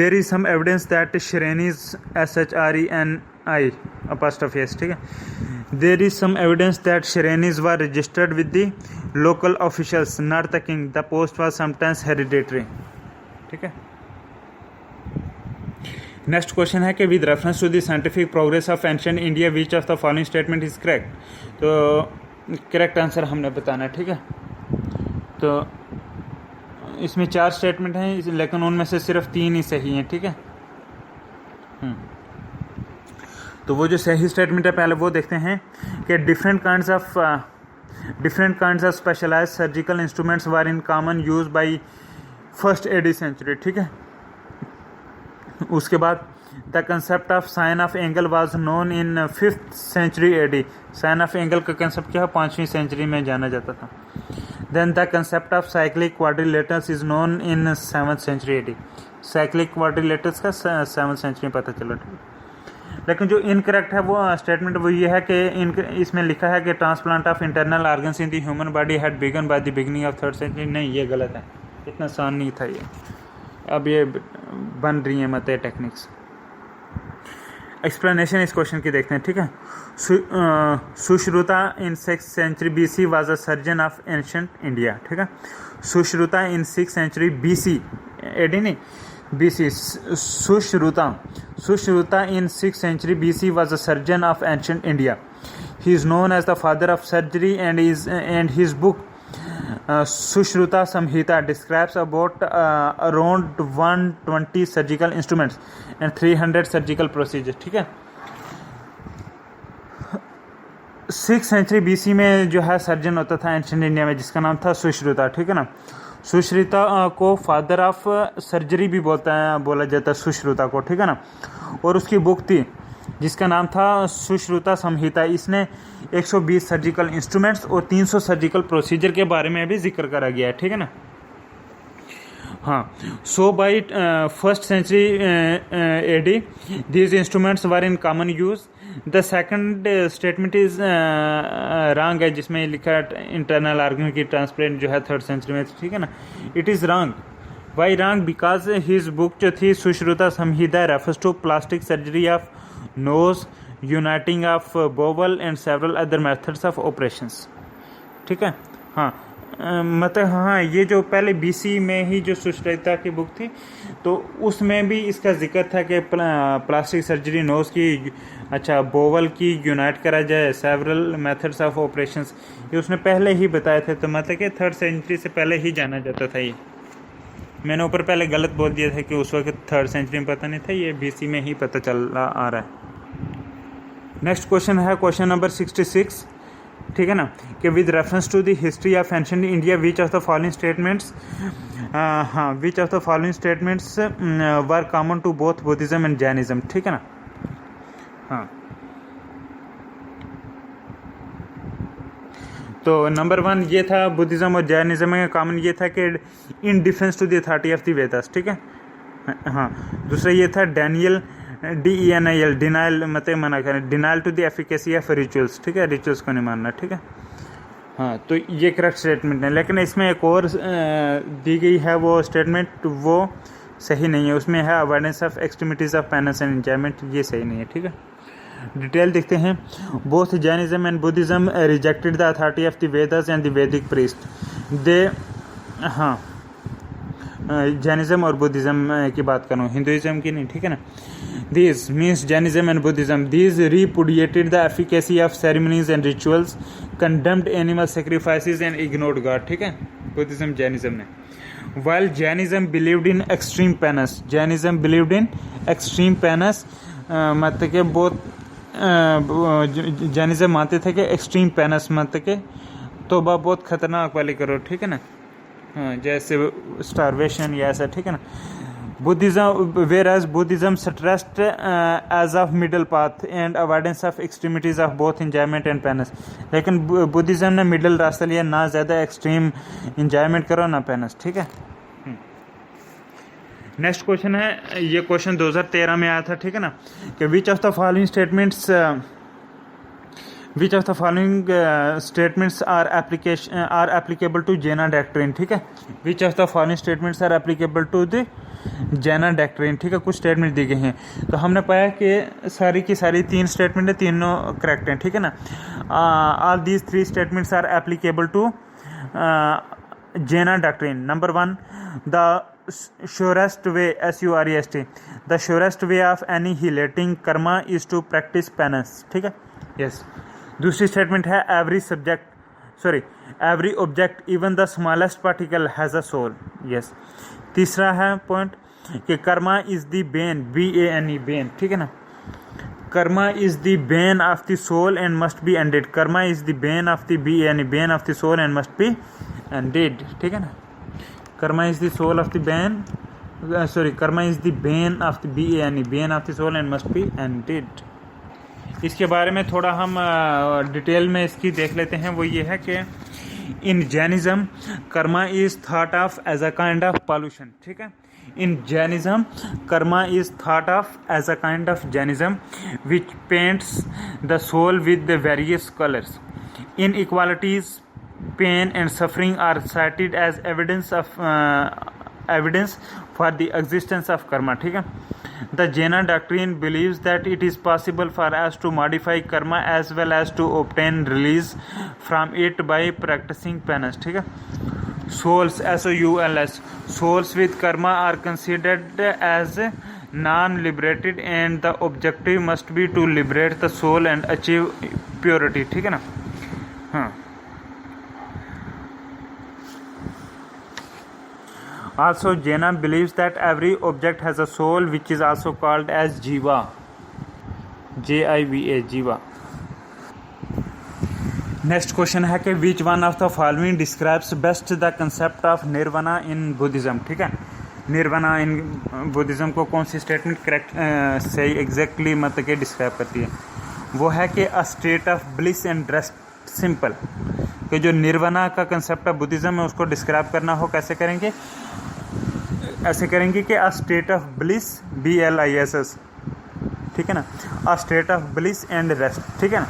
There is some evidence that Shrenis, SHRENI apostrophe S, ठीक है। There is some evidence that Shrenis were registered with the local officials, not the king. The post was sometimes hereditary, ठीक है। Next question है कि with reference to the scientific progress of ancient India which of the following statement is correct? तो correct answer हमने बताना है, ठीक है। तो इसमें 4 स्टेटमेंट हैं, लेकिन उनमें से सिर्फ 3 ही सही हैं, ठीक है। तो वो जो सही स्टेटमेंट है पहले वो देखते हैं कि different kinds of specialised surgical instruments were in common use by first AD century, ठीक है। उसके बाद the concept of sine of angle was known in 5th century AD। Sine of angle का कंसेप्ट क्या है, 5वीं सेंचुरी में जाना जाता था। Then the concept of cyclic quadrilaterals is known in 7th century AD। Cyclic quadrilaterals का 7th century में पता चला, लेकिन जो इनकरेक्ट है वो स्टेटमेंट वो ये है कि इसमें लिखा है कि transplant of internal organs in the human body had begun by the beginning of 3rd century। नहीं, ये गलत है, इतना आसान नहीं था ये, अब ये बन रही है मत टेक्निक्स। एक्सप्लेनेशन इस क्वेश्चन की देखते हैं, ठीक है। सुश्रुता इन 6th century BC was a surgeon of ancient India, ठीक है। सुश्रुता इन 6th century BC, एडी नहीं, BC। Sushruta in 6th century BC was a surgeon of ancient India. He is known as the father of surgery and his book Sushruta Samhita describes about around 120 surgical instruments and 300 surgical procedures, ठीक है। 6th century BC में जो है surgeon होता था ancient India में, जिसका नाम था सुश्रुता, ठीक है ना। सुश्रुता को फादर ऑफ सर्जरी भी बोला जाता है सुश्रुता को, ठीक है ना। और उसकी बुक थी जिसका नाम था सुश्रुता संहिता। इसने 120 सर्जिकल इंस्ट्रूमेंट्स और 300 सर्जिकल प्रोसीजर के बारे में भी जिक्र करा गया है, ठीक है ना। हाँ, so by 1st century AD these instruments were in common use. The second statement is wrong है, जिसमें लिखा है इंटरनल आर्गुमेंट की ट्रांसपेरेंट जो है 3rd century में, ठीक है ना। It is wrong. Why wrong? Because his book जो थी Sushruta Samhita refers to plastic surgery of nose, uniting of bowel and several other methods of operations, ठीक है। हाँ, मतलब हाँ, ये जो पहले BC में ही जो सुश्रुता की बुक थी तो उसमें भी इसका जिक्र था कि प्लास्टिक सर्जरी नोज की, अच्छा, बोवल की यूनाइट करा जाए, सेवरल मेथड्स ऑफ ऑपरेशंस, ये उसने पहले ही बताए थे। तो मतलब कि 3rd century से पहले ही जाना जाता था ये। मैंने ऊपर पहले गलत बोल दिया था कि उस वक्त 3rd century में पता नहीं था, ये BC में ही पता चल आ रहा है। नेक्स्ट क्वेश्चन है क्वेश्चन नंबर 66, ठीक है ना, कि with reference to the history of ancient India which of the following statements which of the following statements were common to both Buddhism and Jainism, ठीक है ना। हाँ, तो नंबर 1 ये था बुद्धिज्म और जैनिज्म में कॉमन ये था कि in difference to the authority of the Vedas, ठीक है। हाँ, दूसरा ये था डेनियल DENIAL डिनाइल, मतलब मना करें, denial to the efficacy of rituals, ठीक है, रिचुअल्स को नहीं मानना, ठीक है। हाँ, तो ये करेक्ट स्टेटमेंट है, लेकिन इसमें एक और दी गई है वो स्टेटमेंट, वो सही नहीं है। उसमें है avoidance of extremities of penis and enjoyment, ये सही नहीं है, ठीक है। डिटेल देखते हैं। Both Jainism and Buddhism rejected the authority of the Vedas and the वैदिक प्रीस्ट। दे, हाँ, जैनिज्म और बुद्धिज्म की बात करूँ, हिंदुइज्म की नहीं, ठीक है ना। These means Jainism and Buddhism. These repudiated the efficacy of ceremonies and rituals, condemned animal sacrifices and ignored God, ठीक है, Buddhism Jainism ने। While Jainism believed in extreme penance, Jainism believed in extreme penance, मतलब के बहुत Jainism मानते थे कि extreme penis, मतलब के तौबा बहुत खतरनाक वाली करो, ठीक है ना। हाँ, जैसे स्टारवेशन या ऐसा, ठीक है ना। Buddhism, whereas Buddhism stressed as of middle path and avoidance of extremities of both enjoyment and penance. लेकिन बुद्धिज़्म ने मिडल रास्ता लिया, ना ज़्यादा एक्सट्रीम इंजॉयमेंट करो ना पेनस, ठीक है। नेक्स्ट क्वेश्चन है, ये क्वेश्चन 2013 में आया था, ठीक है ना, कि which of the following statements are applicable to Jaina doctrine, ठीक है। Which of the following statements are applicable to the Jaina doctrine, ठीक है। कुछ स्टेटमेंट दी गई हैं, तो हमने पाया कि सारी की सारी 3 स्टेटमेंट है, तीनों करेक्ट हैं, ठीक है ना। All these 3 statements are applicable to Jaina doctrine. Number 1, the surest way, SUREST, the surest way of annihilating karma is to practice penance, ठीक है, yes। दूसरी स्टेटमेंट है every object even the smallest particle has a soul, yes। तीसरा है point कि karma is the bane, BANE, bane, ठीक है ना। Karma is the bane of the soul and must be ended. Karma is the bane of the BANE, bane of the soul and must be ended, ठीक है ना। Karma is the soul of the bane, karma is the bane of the BANE, bane of the soul and must be ended. इसके बारे में थोड़ा हम detail में इसकी देख लेते हैं। वो ये है कि in Jainism karma is thought of as a kind of pollution, ठीक है। In Jainism karma is thought of as a kind of Jainism which paints the soul with the various colours. Inequalities pain and suffering are cited as evidence for the existence of karma. ठीक है. The Jaina doctrine believes that it is possible for us to modify karma as well as to obtain release from it by practicing penance. ठीक है. Souls, souls, souls with karma are considered as non-liberated and the objective must be to liberate the soul and achieve purity. ठीक है ना. हाँ. Also, Jaina believes that every object has a soul, which is also called as jiva. Jiva, jiva. Next question है कि which one of the following describes best the concept of nirvana in Buddhism. ठीक है. Nirvana in Buddhism को कौन सी statement correct सही exactly मतलब के describe करती है. वो है कि अ state of bliss and rest. Simple कि जो निर्वाणा का कंसेप्ट ऑफ बुद्धिज़्म है उसको डिस्क्राइब करना हो कैसे करेंगे. ऐसे करेंगे कि अ स्टेट ऑफ ब्लिस, BLISS. ठीक है ना. अ state of bliss and rest. ठीक है ना.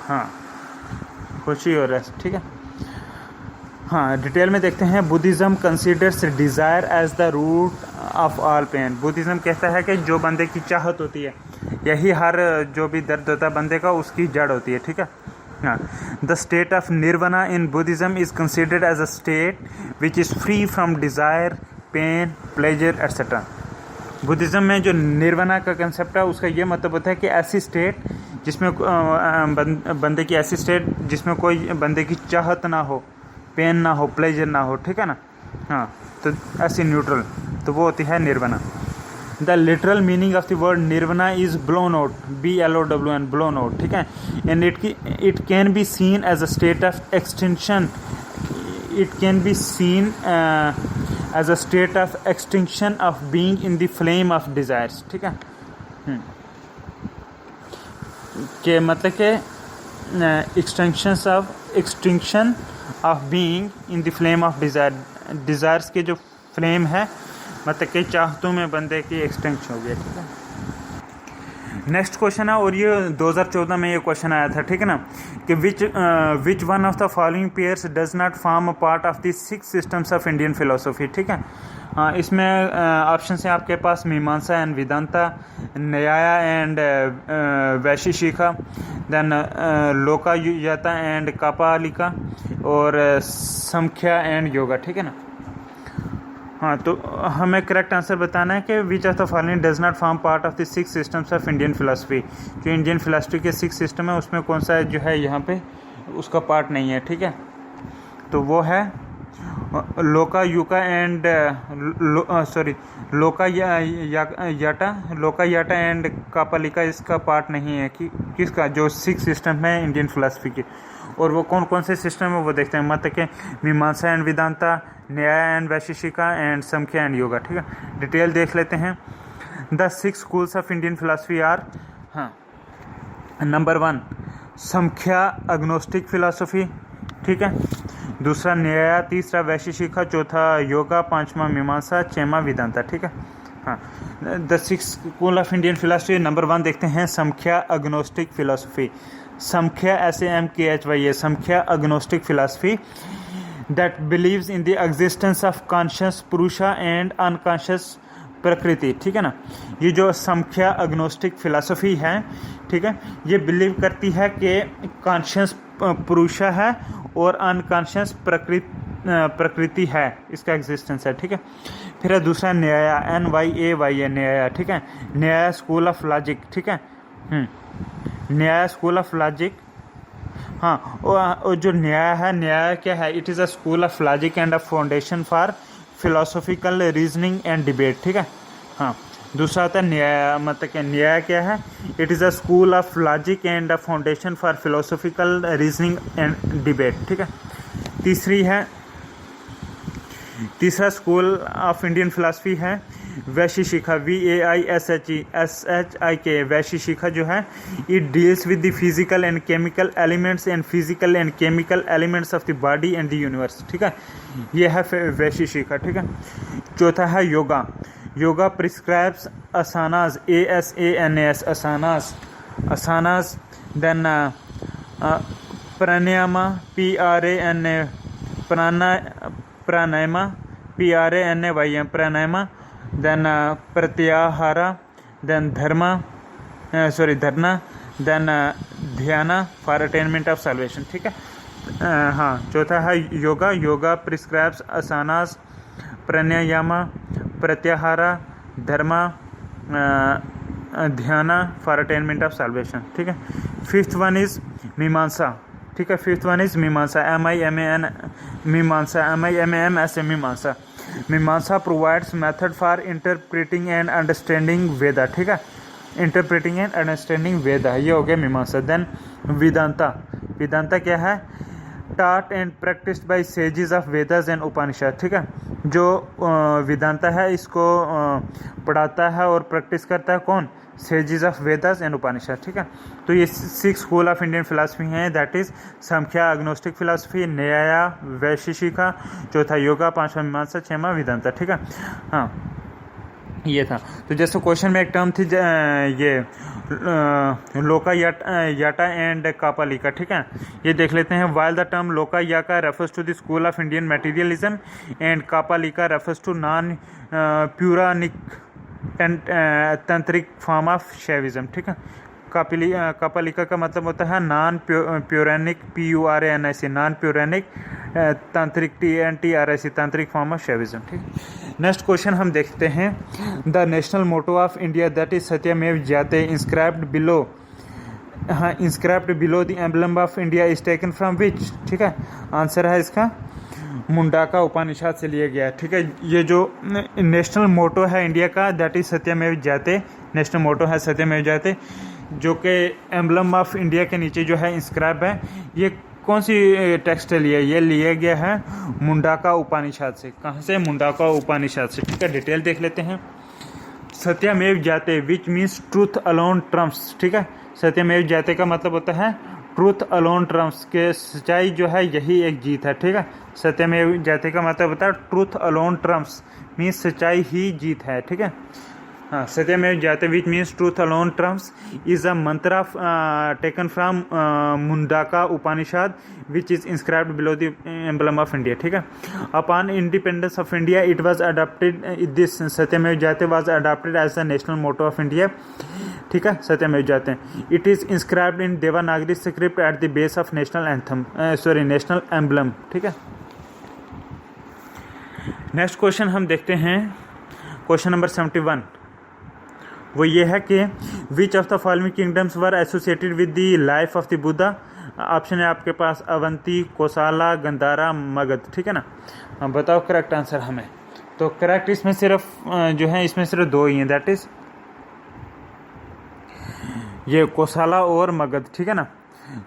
हाँ, खुशी और रेस्ट. ठीक है. हाँ, डिटेल में देखते हैं. Buddhism considers desire as the root of all pain. Buddhism कहता है कि जो बंदे की चाहत होती है यही हर जो भी दर्द होता है बंदे का उसकी जड़ होती है. ठीक है. हाँ. The state of nirvana in Buddhism is considered as a state which is free from desire, pain, pleasure etcetera. Buddhism में जो निर्वाणा का कंसेप्ट है उसका ये मतलब होता है कि ऐसी स्टेट जिसमें बंदे की ऐसी स्टेट जिसमें कोई बंदे की चाहत ना हो, पेन ना हो, प्लेजर ना हो. ठीक है ना. हाँ, तो ऐसी न्यूट्रल, तो वो होती है nirvana. The literal meaning of the word nirvana is blown out, BLOWN, blown out. ठीक है. And it can be seen as a state of extinction. It can be seen as a state of extinction of being in the flame of desires. ठीक है. के मतलब के extinction of being in the flame of desire. Desires के जो flame है मतलब कि चाहतों में बंदे की एक्सटिंक्शन हो गया. ठीक है. नेक्स्ट क्वेश्चन है और ये 2014 में ये क्वेश्चन आया था. ठीक है ना. कि which one of the following pairs does not form a part of the 6 systems of Indian philosophy. ठीक है. इसमें ऑप्शन है आपके पास मीमांसा and Vedanta, Nyaya and Vaisheshika, then लोकायता and कापालिका और समख्या एंड योगा. ठीक है ना. हाँ, तो हमें करेक्ट आंसर बताना है कि which of the following does not form part of the 6 systems of Indian philosophy. जो इंडियन फिलोसफी के 6 सिस्टम है उसमें कौन सा जो है यहाँ पे उसका पार्ट नहीं है. ठीक है. तो वो है लोकायुका एंड लोकायता एंड कापालिका. इसका पार्ट नहीं है कि किसका, जो 6 सिस्टम है इंडियन फिलोसफी के. और वो कौन कौन से सिस्टम है वो देखते हैं. मतलब के मीमांसा and Vedanta, Nyaya and Vaisheshika and Samkhya and Yoga. ठीक है. डिटेल देख लेते हैं. The 6 schools of Indian philosophy are. हाँ, नंबर 1 समख्या अग्नोस्टिक फिलोसफी. ठीक है. दूसरा न्याय, तीसरा वैशेषिका, चौथा योगा, पांचवा मीमांसा, छठवां वेदांता. ठीक है. हाँ, the 6 school of Indian philosophy. Number 1 देखते हैं Samkhya agnostic philosophy. Samkhya SAMKHY, Samkhya agnostic philosophy that believes in the existence of conscious पुरुषा and unconscious प्रकृति. ठीक है ना. ये जो समख्या अग्नोस्टिक फिलोसफी है, ठीक है, ये बिलीव करती है कि कॉन्शियस पुरुषा है और अनकॉन्शियस प्रकृति है, इसका एग्जिस्टेंस है. ठीक है. फिर दूसरा न्याय, NYAY, न्याय. ठीक है. न्याय स्कूल ऑफ लॉजिक. ठीक है. न्याय स्कूल ऑफ लॉजिक. हाँ, और जो न्याय है, न्याय क्या है? It is a school of logic and a foundation for philosophical reasoning and debate. ठीक है. हाँ, दूसरा होता है न्याय. मतलब कि न्याय क्या है? It is a school of logic and a foundation for philosophical reasoning and debate. ठीक है. तीसरा स्कूल ऑफ इंडियन फिलोसफी है वैशेषिका, VAISHIK. वैशेषिका जो है it deals with the physical and chemical elements and physical and chemical elements of the body and the universe. ठीक है. ये है वैशेषिका. ठीक है. चौथा है yoga. Yoga prescribes asanas, ASANAS, asanas. Then प्राणायाम PRANA प्राणायाम PRANAYM प्राणायाम, देन प्रत्याहारा, देन धर्मा धरना, देन ध्यान फॉर अटेनमेंट ऑफ सल्वेशन। ठीक है। हाँ, चौथा है योगा। योगा प्रिस्क्राइब्स आसनास, प्राणायाम, प्रत्याहारा, धर्मा, ध्यान फॉर अटेनमेंट ऑफ सल्वेशन। ठीक है। Fifth one is Mimamsa. ठीक है। Fifth one is Mimamsa, MIMAN Mimamsa, MIMAM ऐसे Mimamsa. Mimamsa provides method for interpreting and understanding Veda. ठीक है। इंटरप्रेटिंग एंड अंडरस्टैंडिंग वेदा, ये हो गया मीमांसा। देन वेदांता। वेदांता क्या है? taught and practised by sages of Vedas and Upanishad. ठीक है। जो वेदांता है इसको पढ़ाता है और प्रैक्टिस करता है कौन? Sages of Vedas and Upanishad. ठीक है। तो ये 6 स्कूल ऑफ इंडियन फिलासफी हैं, दैट इज संख्या अग्नोस्टिक फिलासफी, न्याया वैशेषिका, चौथा योगा, पांचवा मीमांसा, छठवां वेदांता। ठीक है। हाँ, ये था। तो जैसे क्वेश्चन में एक टर्म थी ये लोका याटा एंड कापालिका। ठीक है। ये देख लेते हैं। While the term Lokayata refers to the school of Indian materialism and Kapalika refers to non Puranic tantric form of Shaivism. ठीक है। कापालिका का मतलब होता है non Puranic, PURANIC, non Puranic tantric, TNTRIC, तांत्रिक फॉर्म ऑफ शैविज्म। ठीक। नेक्स्ट क्वेश्चन हम देखते हैं। The national motto of India that is Satyameva Jayate inscribed below, हाँ, inscribed below the emblem of India is taken from which. ठीक है। आंसर है इसका मुंडाका उपनिषद से लिया गया। ठीक है। ये जो नेशनल मोटो है इंडिया का दैट इज सत्यमेव जयते, नेशनल मोटो है सत्यमेव जयते, जो कि एम्बलम ऑफ इंडिया के नीचे जो है इंस्क्राइब है, ये कौन सी टेक्स्ट से लिया? ये लिया गया है मुंडाका उपनिषद से। कहाँ से? मुंडाका उपनिषद से। ठीक है। डिटेल देख लेते हैं। सत्यमेव Jayate which means truth alone Trump's. ठीक है। सत्यमेव जयते का मतलब होता है ट्रूथ अलोन ट्रम्प्स, के सच्चाई जो है यही एक जीत है। ठीक है। सत्यमेव जयते का मतलब होता है ट्रूथ अलोन ट्रम्प्स, मीन्स सच्चाई ही जीत है। ठीक है। हाँ, Satyameva Jayate which means truth alone trumps is a mantra taken from Mundaka Upanishad which is inscribed below the emblem of India. ठीक है। Upon independence of India it was adopted, this Satyameva Jayate was adopted as the national motto of India. ठीक है। Satyameva Jayate it is inscribed in Devanagari script at the base of national anthem, national emblem. ठीक है। Next question हम देखते हैं। Question number 71, वो ये है कि which of the following kingdoms were associated with the life of the Buddha. Option है आपके पास अवंती, कोसाला, गंधारा, मगध। ठीक है ना। बताओ करेक्ट आंसर हमें। तो करेक्ट इसमें सिर्फ जो है इसमें सिर्फ 2 ही हैं, दैट इज ये कोसाला और मगध। ठीक है ना।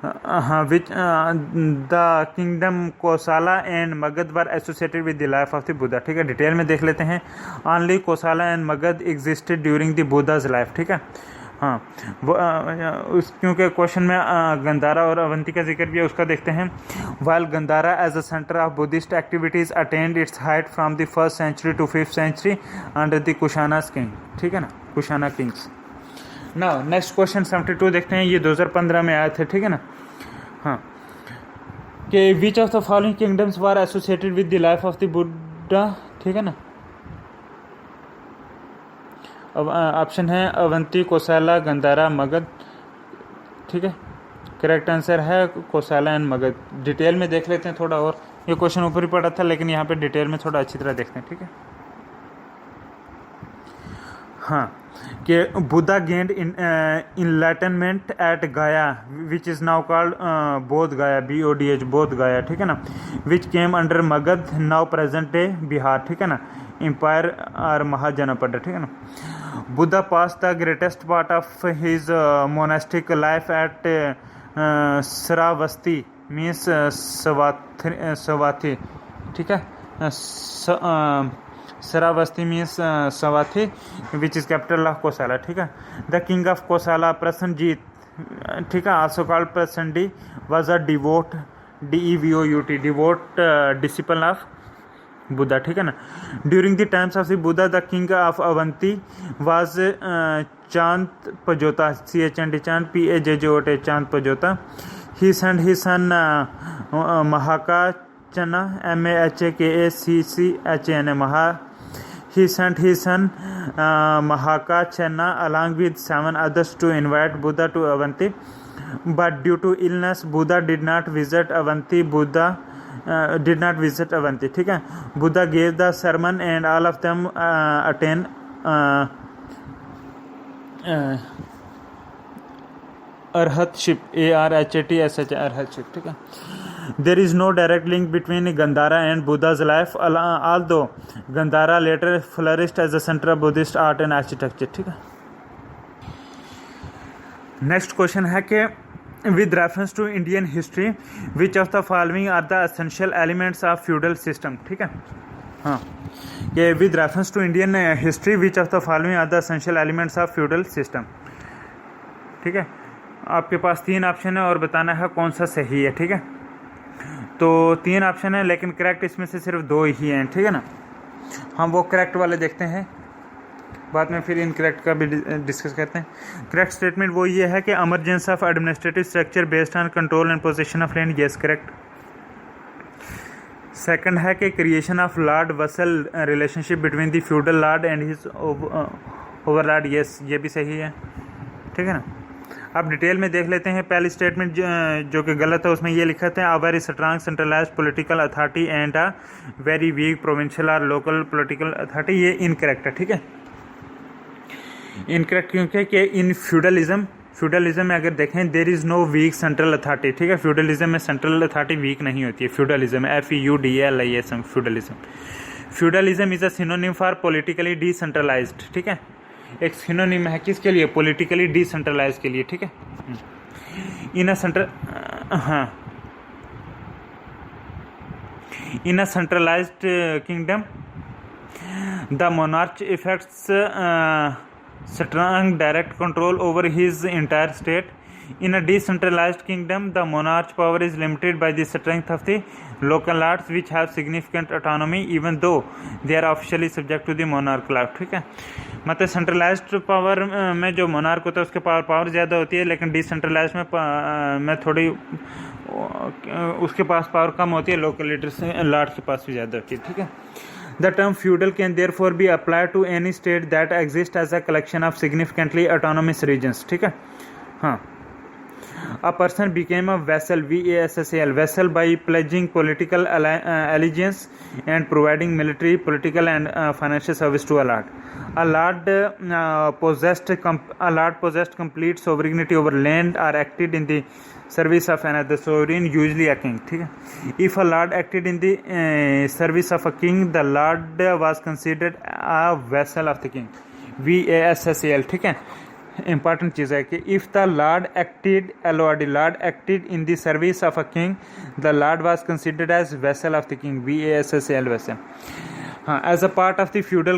हाँ, which the kingdom कोसाला and Magadh were associated with the life of the Buddha. ठीक है। डिटेल में देख लेते हैं। Only कोसाला and Magadh existed during the Buddha's life. ठीक है। हाँ, वो क्योंकि क्वेश्चन में गंधारा और अवंती का जिक्र भी है, उसका देखते हैं। While Gandhara as a centre of Buddhist activities attained its height from the 1st century to 5th century under the Kushanas king. ठीक है ना, Kushana kings. Now next question 72 देखते हैं। ये 2015 में आए थे। ठीक है ना। हाँ, कि which of the following kingdoms were associated with the life of the Buddha. ठीक है ना। अब ऑप्शन है अवंती, कोसाला, गंधारा, मगध। ठीक है। करेक्ट आंसर है कोसाला एंड मगध। डिटेल में देख लेते हैं थोड़ा और। ये क्वेश्चन ऊपर ही पड़ा था लेकिन यहाँ पे डिटेल में थोड़ा अच्छी तरह देखते हैं। ठीक है। हाँ, कि बुद्धा गेंड इनलाइटनमेंट एट गया विच इज़ नाउ कॉल्ड बोध गया, BODH, बोध गया। ठीक है ना। Which came under Magadh now present day Bihar. ठीक है ना। एम्पायर और महाजनपद। ठीक है ना। Buddha passed the greatest part of his monastic life at Shravasti means Savatthi. ठीक है। Shravasti means Savatthi which is capital of Kosala. ठीक है। The king of Kosala Prasenjit, ठीक है, also called Pasenadi, was a devout, DEVOUT, devout disciple of Buddha. ठीक है ना। During the times of the Buddha the king of Avanti was चांद पजोता, CHND चांद, PAJJOT चांद पजोता। He sent his son Mahakachana, Mahakachana. He sent his son Mahakachana along with 7 others to invite Buddha to Avanti. But due to illness, Buddha did not visit Avanti. ठीक है. Buddha gave the sermon and all of them attained arhatship. Arhatship. ठीक है. There is no direct link between Gandhara and Buddha's life, although Gandhara later flourished as a center of Buddhist art and architecture. ठीक है. Next question है कि with reference to Indian history which of the following are the essential elements of feudal system. ठीक है. हाँ, ये with reference to Indian history which of the following are the essential elements of feudal system. ठीक है. आपके पास 3 option है और बताना है कौन सा सही है. ठीक है. तो 3 ऑप्शन है लेकिन करेक्ट इसमें से सिर्फ 2 ही हैं. ठीक है ना. हम वो करेक्ट वाले देखते हैं, बाद में फिर इनकरेक्ट का भी डिस्कस करते हैं. करेक्ट स्टेटमेंट वो ये है कि emergence of administrative structure based on control and position of land. Yes, correct. Second है कि creation of lord vassal relationship between the feudal lord and his overlord. Yes, ये भी सही है. ठीक है ना. अब डिटेल में देख लेते हैं. पहली स्टेटमेंट जो कि गलत है उसमें ये लिखा था a very strong centralised political authority and a very weak provincial और लोकल पॉलिटिकल अथॉरिटी. ये इनकरेक्ट है. ठीक है. इनकरेक्ट क्योंकि कि इन फ्यूडलिज्म में अगर देखें there is no weak central authority. ठीक है. फ्यूडलिज्म में सेंट्रल अथॉरिटी वीक नहीं होती है. Feudalism FEUDALISM feudalism. Feudalism is a synonym for politically decentralised. ठीक है. एक सिनोनिम है किसके लिए? पॉलिटिकली डिसेंट्रलाइज के लिए. ठीक है. In a centralised kingdom the monarch effects strong direct control over his entire state. In a decentralized kingdom, the monarch power is limited by the strength of the local lords, which have significant autonomy, even though they are officially subject to the monarch law. ठीक है. मतलब centralised power में जो monarch होता है उसके power ज़्यादा होती है, लेकिन डिसेंट्रलाइज्ड में थोड़ी उसके पास पावर कम होती है. लोकल लीडर से लॉर्ड के पास भी ज़्यादा होती है. ठीक है. The term feudal can therefore be applied to any state that exists as a collection of significantly autonomous regions. ठीक है. हाँ. A person became a vassal, VASSAL, vassal by pledging political allegiance and providing military, political and financial service to a lord. A lord possessed complete sovereignty over land or acted in the service of another sovereign, usually a king. ठीक है. If a lord acted in the service of a king, the lord was considered a vassal of the king. VASSAL. ठीक है. Important चीज़ है कि if the lord acted lord acted in the service of a king, the lord was considered as vassal of the king. VASSAL vassal. हाँ. As a part of the feudal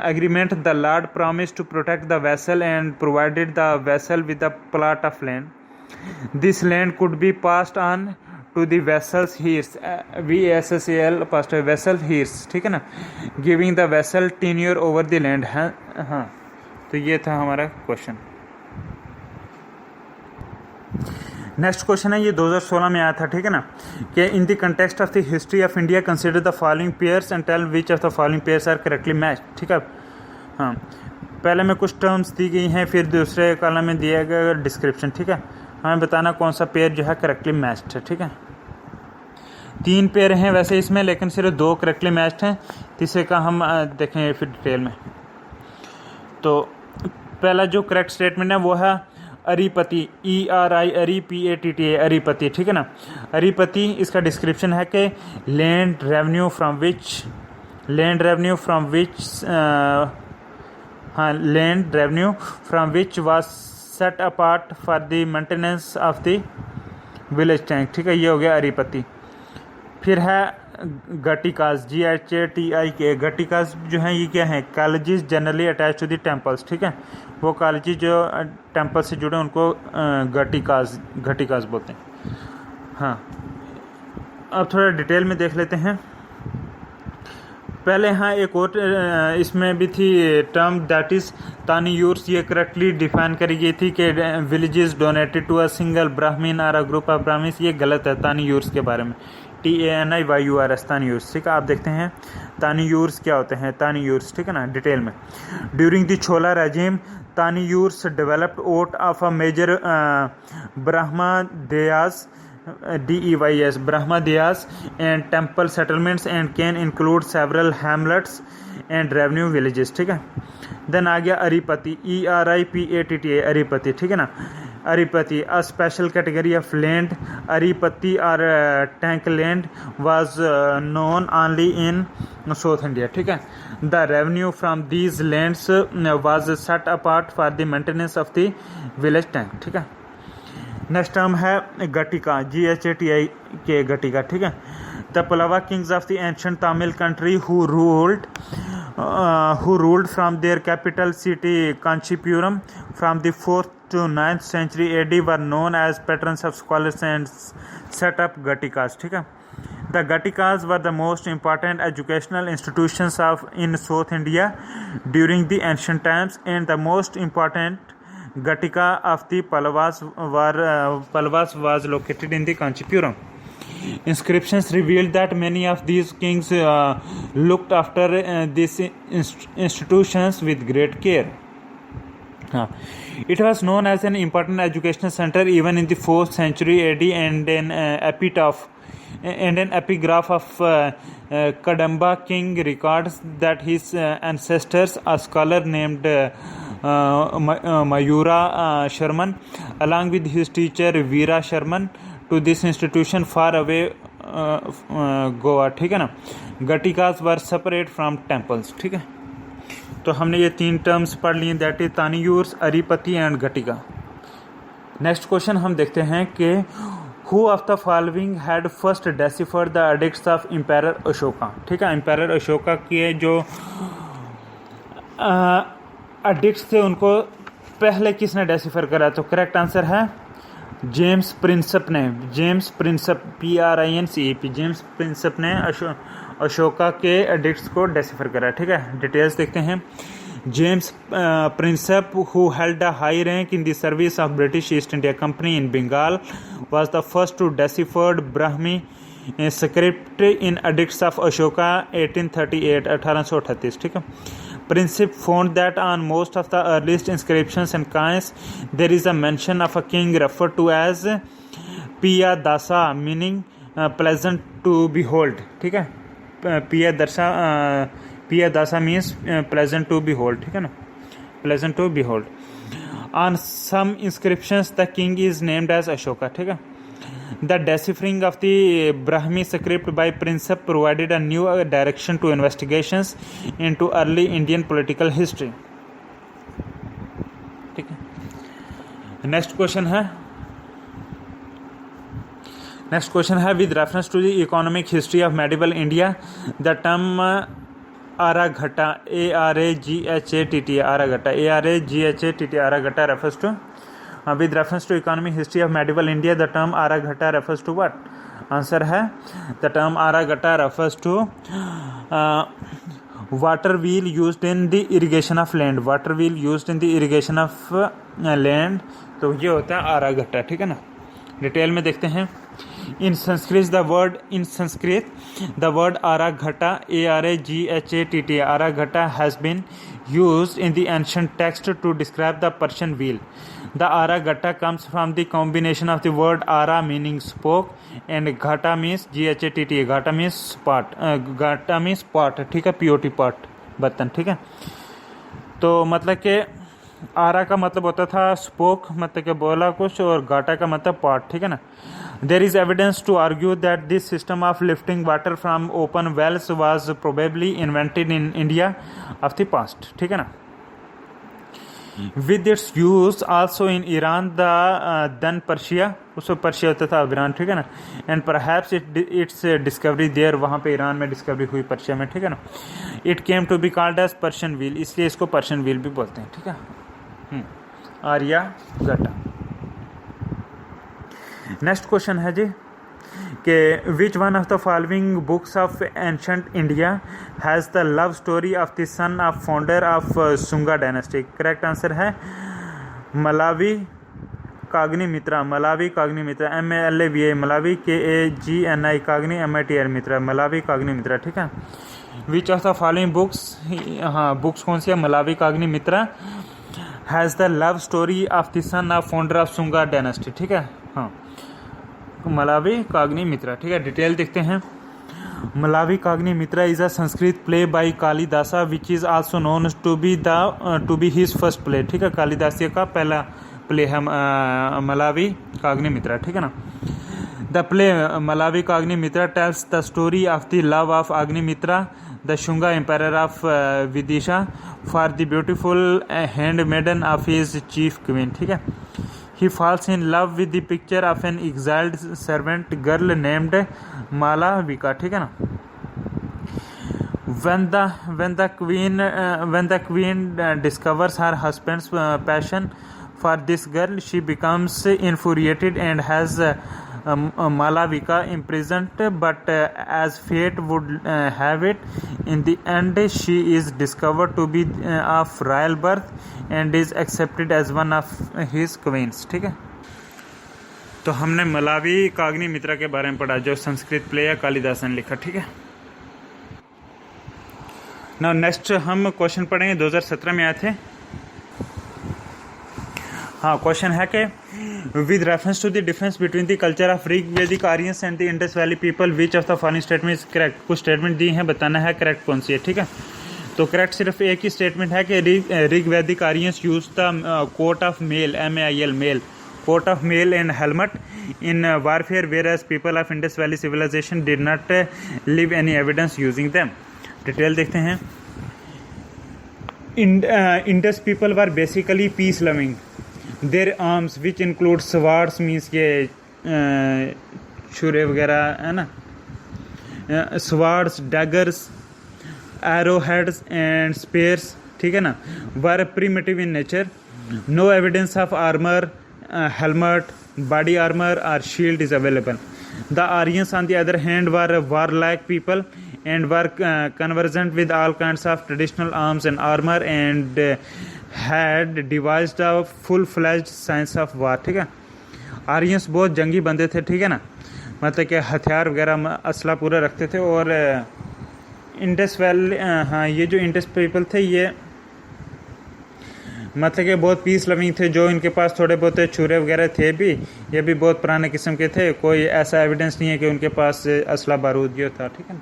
agreement, the lord promised to protect the vassal and provided the vassal with a plot of land. This land could be passed on to the vessel's heirs. VASSAL passed a vessel heirs. ठीक है ना. Giving the vessel tenure over the land. हाँ. तो ये था हमारा question. Next question है, ये 2016 में आया था. ठीक है ना. कि in the context of the history of India consider the following pairs and tell which of the following pairs are correctly matched. ठीक है. हाँ. पहले में कुछ टर्म्स दी गई हैं, फिर दूसरे कॉलम में दिया गया डिस्क्रिप्शन. ठीक है. हमें बताना कौन सा पेयर जो है करेक्टली मैच्ड है. ठीक है. 3 पेयर हैं वैसे इसमें, लेकिन सिर्फ 2 करेक्टली मैच्ड हैं. तीसरे का हम देखेंगे फिर डिटेल में. तो पहला जो करेक्ट स्टेटमेंट है वो है अरिपति. ERIPATTA अरिपति. ठीक है ना. अरिपति इसका डिस्क्रिप्शन है कि land revenue from which was set apart for the maintenance of the village tank. ठीक है. ये हो गया अरिपति. फिर है गटिकाज. GHATIK. गटिकाज जो हैं ये क्या है? Colleges generally attach to the temples. ठीक है. वो कॉलेजेस जो टेम्पल से जुड़े उनको घटिकाज बोलते हैं. हाँ. अब थोड़ा डिटेल में देख लेते हैं. पहले हाँ एक और इसमें भी थी टर्म दैट इज तानियूर्स, ये करेक्टली डिफाइन करी गई थी कि villages donated to a single Brahmin और अ ग्रुप ऑफ ब्राह्मीण्स, ये गलत है तानियूर्स के बारे में। TANIYURS तानियूर्स, ठीक है। आप देखते हैं तानियूर्स क्या होते हैं, तानियूर्स, ठीक है ना, डिटेल में। During the Chola regime taniyurs developed out of a major brahmadeyas DEYS Brahmadiyas and temple settlements and can include several hamlets and revenue villages, ठीक है। देन आ गया अरिपति, ERIPATTA अरिपति, ठीक है ना। अरिपति a special category of land, अरिपति or tank land was known only in South India, ठीक है। The revenue from these lands was set apart for the maintenance of the village tank, ठीक है। Next term है गटिका, GHATI के गटिका, ठीक है। The Pallava kings of the ancient Tamil country who ruled from their capital city Kanchipuram from the 4th to 9th century AD were known as patrons of scholars and set up ghatikas, ठीक है। The ghatikas were the most important educational institutions of इन South India during the ancient times and the most important Gatika of the Pallavas was located in the Kanchipuram. Inscriptions revealed that many of these kings looked after these institutions with great care. It was known as an important educational center even in the 4th century AD, and an epigraph of Kadamba king records that his ancestors, a scholar named Mayura Sharman, along with his teacher Veera Sharman, to this institution far away Goa, ठीक है ना। Ghatikas were separate from temples, ठीक है। तो हमने ये 3 terms पढ़ लिए, that is taniyurs, aripatti and ghatika. Next question हम देखते हैं कि who of the following had first deciphered the edicts of empire Ashoka, ठीक है। एम्पायर अशोका के जो एडिक्ट्स थे उनको पहले किसने डेसिफर करा, तो करेक्ट आंसर है जेम्स प्रिंसेप ने। James Prinsep PRINCEP, James Prinsep ने अशोका के एडिक्ट्स को डेसिफर करा, ठीक है। डिटेल्स देखते हैं। James Prinsep who held a high rank in the service of British East India Company in Bengal was the first to deciphered Brahmi script in edicts of Ashoka 1838, ठीक है। Princip found that on most of the earliest inscriptions and coins there is a mention of a king referred to as Piyadasa, meaning pleasant to behold, ठीक है। Piyadasa means pleasant to behold, ठीक है ना, pleasant to behold. On some inscriptions the king is named as Ashoka, ठीक है। The deciphering of the Brahmi script by Prinsep provided a new direction to investigations into early Indian political history, ठीक है। Next question है with reference to the economic history of medieval India, the term Araghata, Araghata refers to with reference to economic history of medieval India, the term Araghata refers to what? Answer है the term Araghata refers to water wheel used in the irrigation of land. Water wheel used in the irrigation of land, तो ये होता है Araghata, ठीक है ना। Detail में देखते हैं। In Sanskrit the word Araghata, ARAGHATTA, Araghata has been used in the ancient text to describe the Persian wheel. The Araghata comes from the combination of the word Ara meaning spoke and Ghata means GHATTA, Ghata means pot, Ghata means pot, ठीक है, POT pot, बर्तन, ठीक है। तो मतलब कि आरा का मतलब होता था स्पोक, मतलब कि बोला कुछ, और घाटा का मतलब पॉट, ठीक है ना। There is evidence to argue that this system of lifting water from open wells was probably invented in India of the past, ठीक है ना। With its use also in Iran, the then Persia, उसको Persia होता था Iran, ठीक है ना। And perhaps its discovery there, वहाँ पे ईरान में डिस्कवरी हुई पर्शिया में, ठीक है ना। It came to be called as Persian wheel, इसलिए इसको पर्शियन व्हील भी बोलते हैं, ठीक है। आर्या गटा। नेक्स्ट क्वेश्चन है जी, कि which one of the following books of ancient India has the love story of the son of founder of Sunga dynasty. Correct answer है Malavikagnimitra, Malavikagnimitra, MALAVI Malavi, KAGNI kagni, MITR mitra, Malavikagnimitra, ठीक है। Which of the following books, हाँ books कौन सी है, Malavikagnimitra has the love story of the son of founder of Sunga dynasty, ठीक है। हाँ मलावी काग्निमित्रा, ठीक है। डिटेल देखते हैं। Malavikagnimitra is a Sanskrit play by Kalidasa which is also known to be his first play, ठीक है। कालिदास का पहला प्ले है मलावी काग्निमित्रा, ठीक है ना। The play Malavikagnimitra tells the story of the love of Agnimitra the Shunga empire of Vidisha for the beautiful handmaiden of his chief queen, ठीक है। He falls in love with the picture of an exiled servant girl named Malavika, ठीक है ना। When the queen discovers her husband's passion for this girl, she becomes infuriated and has Malavika imprisoned. But as fate would have it, in the end she is discovered to be of royal birth and is accepted as one of his queens, ठीक है। तो हमने Malawi काग्निमित्रा के बारे में पढ़ा जो Sanskrit play है कालिदास ने लिखा, ठीक है। नाउ नेक्स्ट हम क्वेश्चन पढ़ेंगे 2017 में आए थे। हाँ क्वेश्चन है कि with reference to the difference between the culture of Rig Vedic Aryans and the Indus valley people which of the following statement is correct. कुछ स्टेटमेंट दी हैं, बताना है करेक्ट कौन सी है, ठीक है। तो करेक्ट सिर्फ एक ही स्टेटमेंट है कि Rig Vedic Aryans use the coat of mail, MAIL mail, coat of mail and helmet in warfare whereas people of Indus valley civilisation did not leave any evidence using them. Detail देखते हैं। Indus people were basically peace loving. Their arms which include swords means के छुरे वगैरह है ना, swords, daggers, arrow heads and spears, ठीक है ना, were primitive in nature. No evidence of armour, helmet, body armour और shield is available. The Aryans on the other hand were warlike people and were conversant with all kinds of traditional arms and armor and had devised a full-fledged science of war, ठीक है। Aryans बहुत जंगी बंदे थे, ठीक है ना, मतलब कि हथियार वगैरह असला पूरा रखते थे। और इंडस वैली, हाँ ये जो इंडस पीपल थे ये मतलब कि बहुत पीस लविंग थे। जो इनके पास थोड़े बहुत छुरे वगैरह थे भी, ये भी बहुत पुराने किस्म के थे। कोई ऐसा एविडेंस नहीं है कि उनके पास असला बारूद ये था, ठीक है।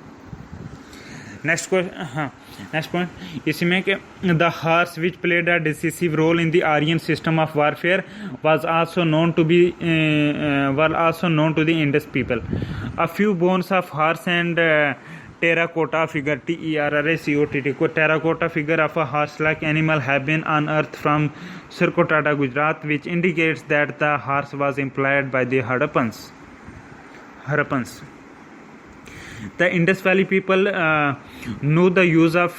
नेक्स्ट क्वेश्चन, हाँ नेक्स्ट पॉइंट इसी में कि the horse which played a decisive role in the Aryan system of warfare was also known to the Indus people. A few bones of horse and terracotta figure, TERRACOTT, terracotta figure of a horse-like animal have been unearthed from Surkotada, Gujarat, which indicates that the horse was employed by the Harappans. The Indus Valley people knew the use of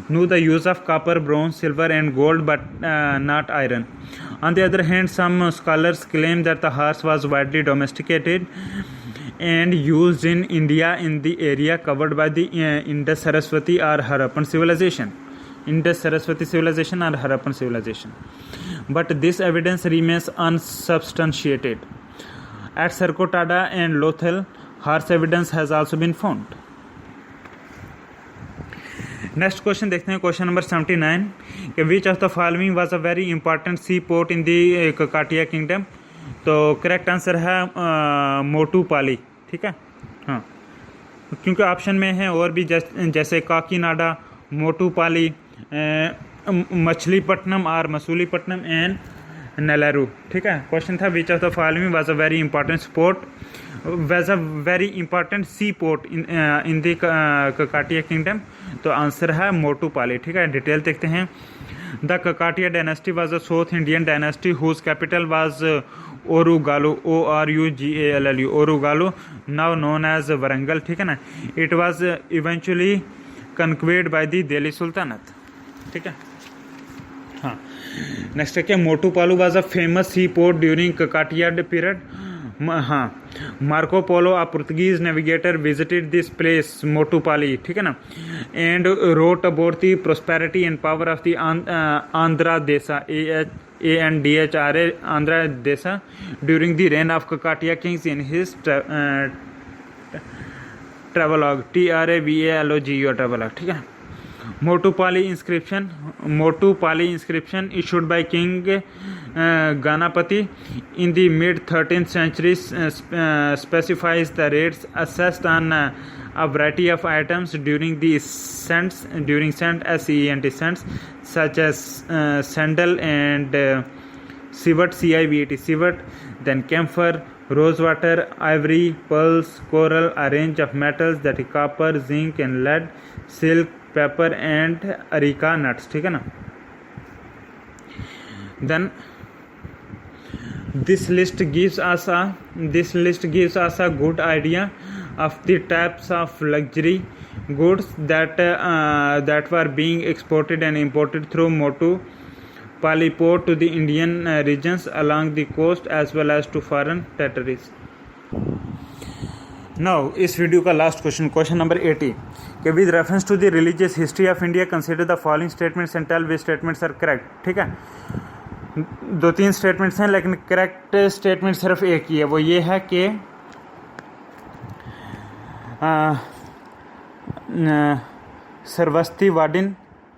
knew the use of copper, bronze, silver, and gold, but not iron. On the other hand, some scholars claim that the horse was widely domesticated and used in India in the area covered by the Indus Saraswati or Harappan civilization. But this evidence remains unsubstantiated. At Sarkotada and Lothal, horse evidence has also been found. Next question देखते हैं, question number 79 कि which of the following was a very important sea port in the Kakatiya kingdom. तो correct answer है मोटूपाली, ठीक है। हाँ क्योंकि option में है और भी जैसे काकीनाडा, मोटूपाली, मछलीपट्टनम और मसूलीपट्टनम एंड नेलारू, ठीक है। क्वेश्चन था which of the following was a very important sea port in the Kakatiya kingdom. तो आंसर है मोटूपाली, ठीक है। डिटेल देखते हैं। The Kakatiya dynasty was a south Indian dynasty whose capital was Orugallu, ORUGALLU, Orugallu, now known as Warangal, ठीक है ना। It was eventually conquered by the Delhi sultanate, ठीक है। हाँ नेक्स्ट है क्या, Motupalli was a famous sea port during ककाटिया period हाँ, Marco Polo a Portuguese navigator visited this place Motupalli, ठीक है ना, and wrote about the prosperity and power of the Andhra Desa, ANDHRA Andhra Desa during the reign of Kakatiya kings in his travelogue, TRAVALOGU travelogue, ठीक है। मोटुपाली inscription issued by King Ganapati in the mid-13th century specifies the rates assessed on a variety of items during scents, such as sandal and civet, civet, then camphor, rosewater, ivory, pearls, coral, a range of metals that is copper, zinc and lead, silk, pepper and areca nuts, ठीक है ना। Then this list gives us a good idea of the types of luxury goods that were being exported and imported through Motupalli port to the Indian regions along the coast as well as to foreign territories. Now, इस video का last question number 80 कि with reference to the religious history of India consider the following statements and tell which statements are correct, ठीक है। 2-3 statements हैं लेकिन correct statement सिर्फ एक ही है, वो ये है कि Saraswati वाडिन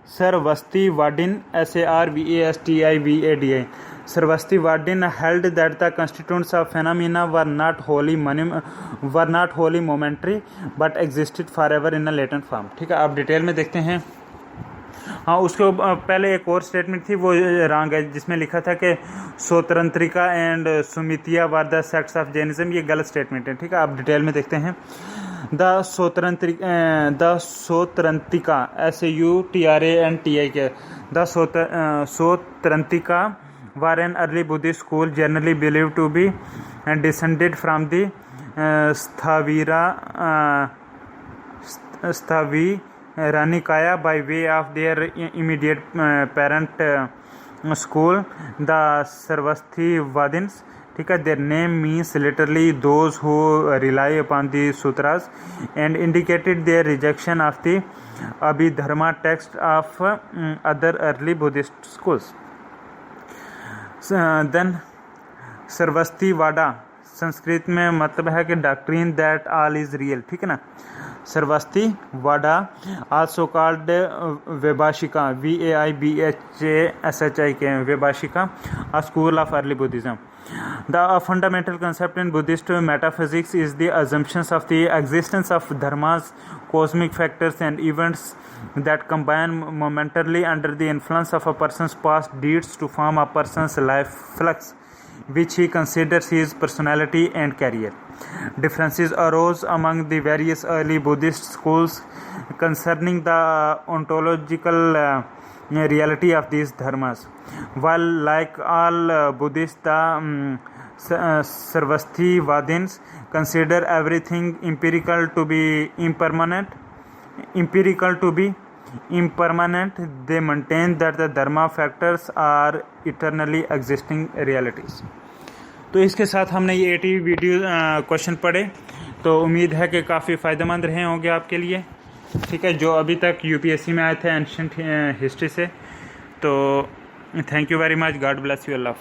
SARVASTIVADI Sarvasti Vardin held that the constituents of phenomena were not wholly momentary but existed forever in a latent form, ठीक है। आप डिटेल में देखते हैं। हाँ, उसके पहले एक और स्टेटमेंट थी, वो रॉन्ग है, जिसमें लिखा था कि Sautrantika and Sammitiya were the sects of Jainism, ये गलत स्टेटमेंट है, ठीक है। आप डिटेल में देखते हैं। The Sautrantika SAUTRANTIK the Sautrantika were an early Buddhist school generally believed to be descended from the Sthaviranikaya by way of their immediate parent school, the Sarvastivadins, ठीक है। Their name means literally those who rely upon the sutras and indicated their rejection of the Abhidharma text of other early Buddhist schools. Then Sarvastivada Sanskrit में मतलब है कि doctrine that all is real, ठीक है ना। Sarvastivada also called Vaibhashika VAIBHASHIK Vaibhashika a school of early Buddhism. The fundamental concept in Buddhist metaphysics is the assumptions of the existence of dharmas, cosmic factors and events that combine momentarily under the influence of a person's past deeds to form a person's life flux, which he considers his personality and career. Differences arose among the various early Buddhist schools concerning the ontological reality of these dharmas. While like all Buddhists, the Sarvastivadins consider everything empirical to be impermanent, they maintain that the dharma factors are eternally existing realities. तो इसके साथ हमने ये 80 video question पढ़े, तो उम्मीद है कि काफ़ी फ़ायदेमंद रहे होंगे आपके लिए, ठीक है, जो अभी तक UPSC में आए थे एंशिएंट हिस्ट्री से। तो thank you very much, God bless you, Allah.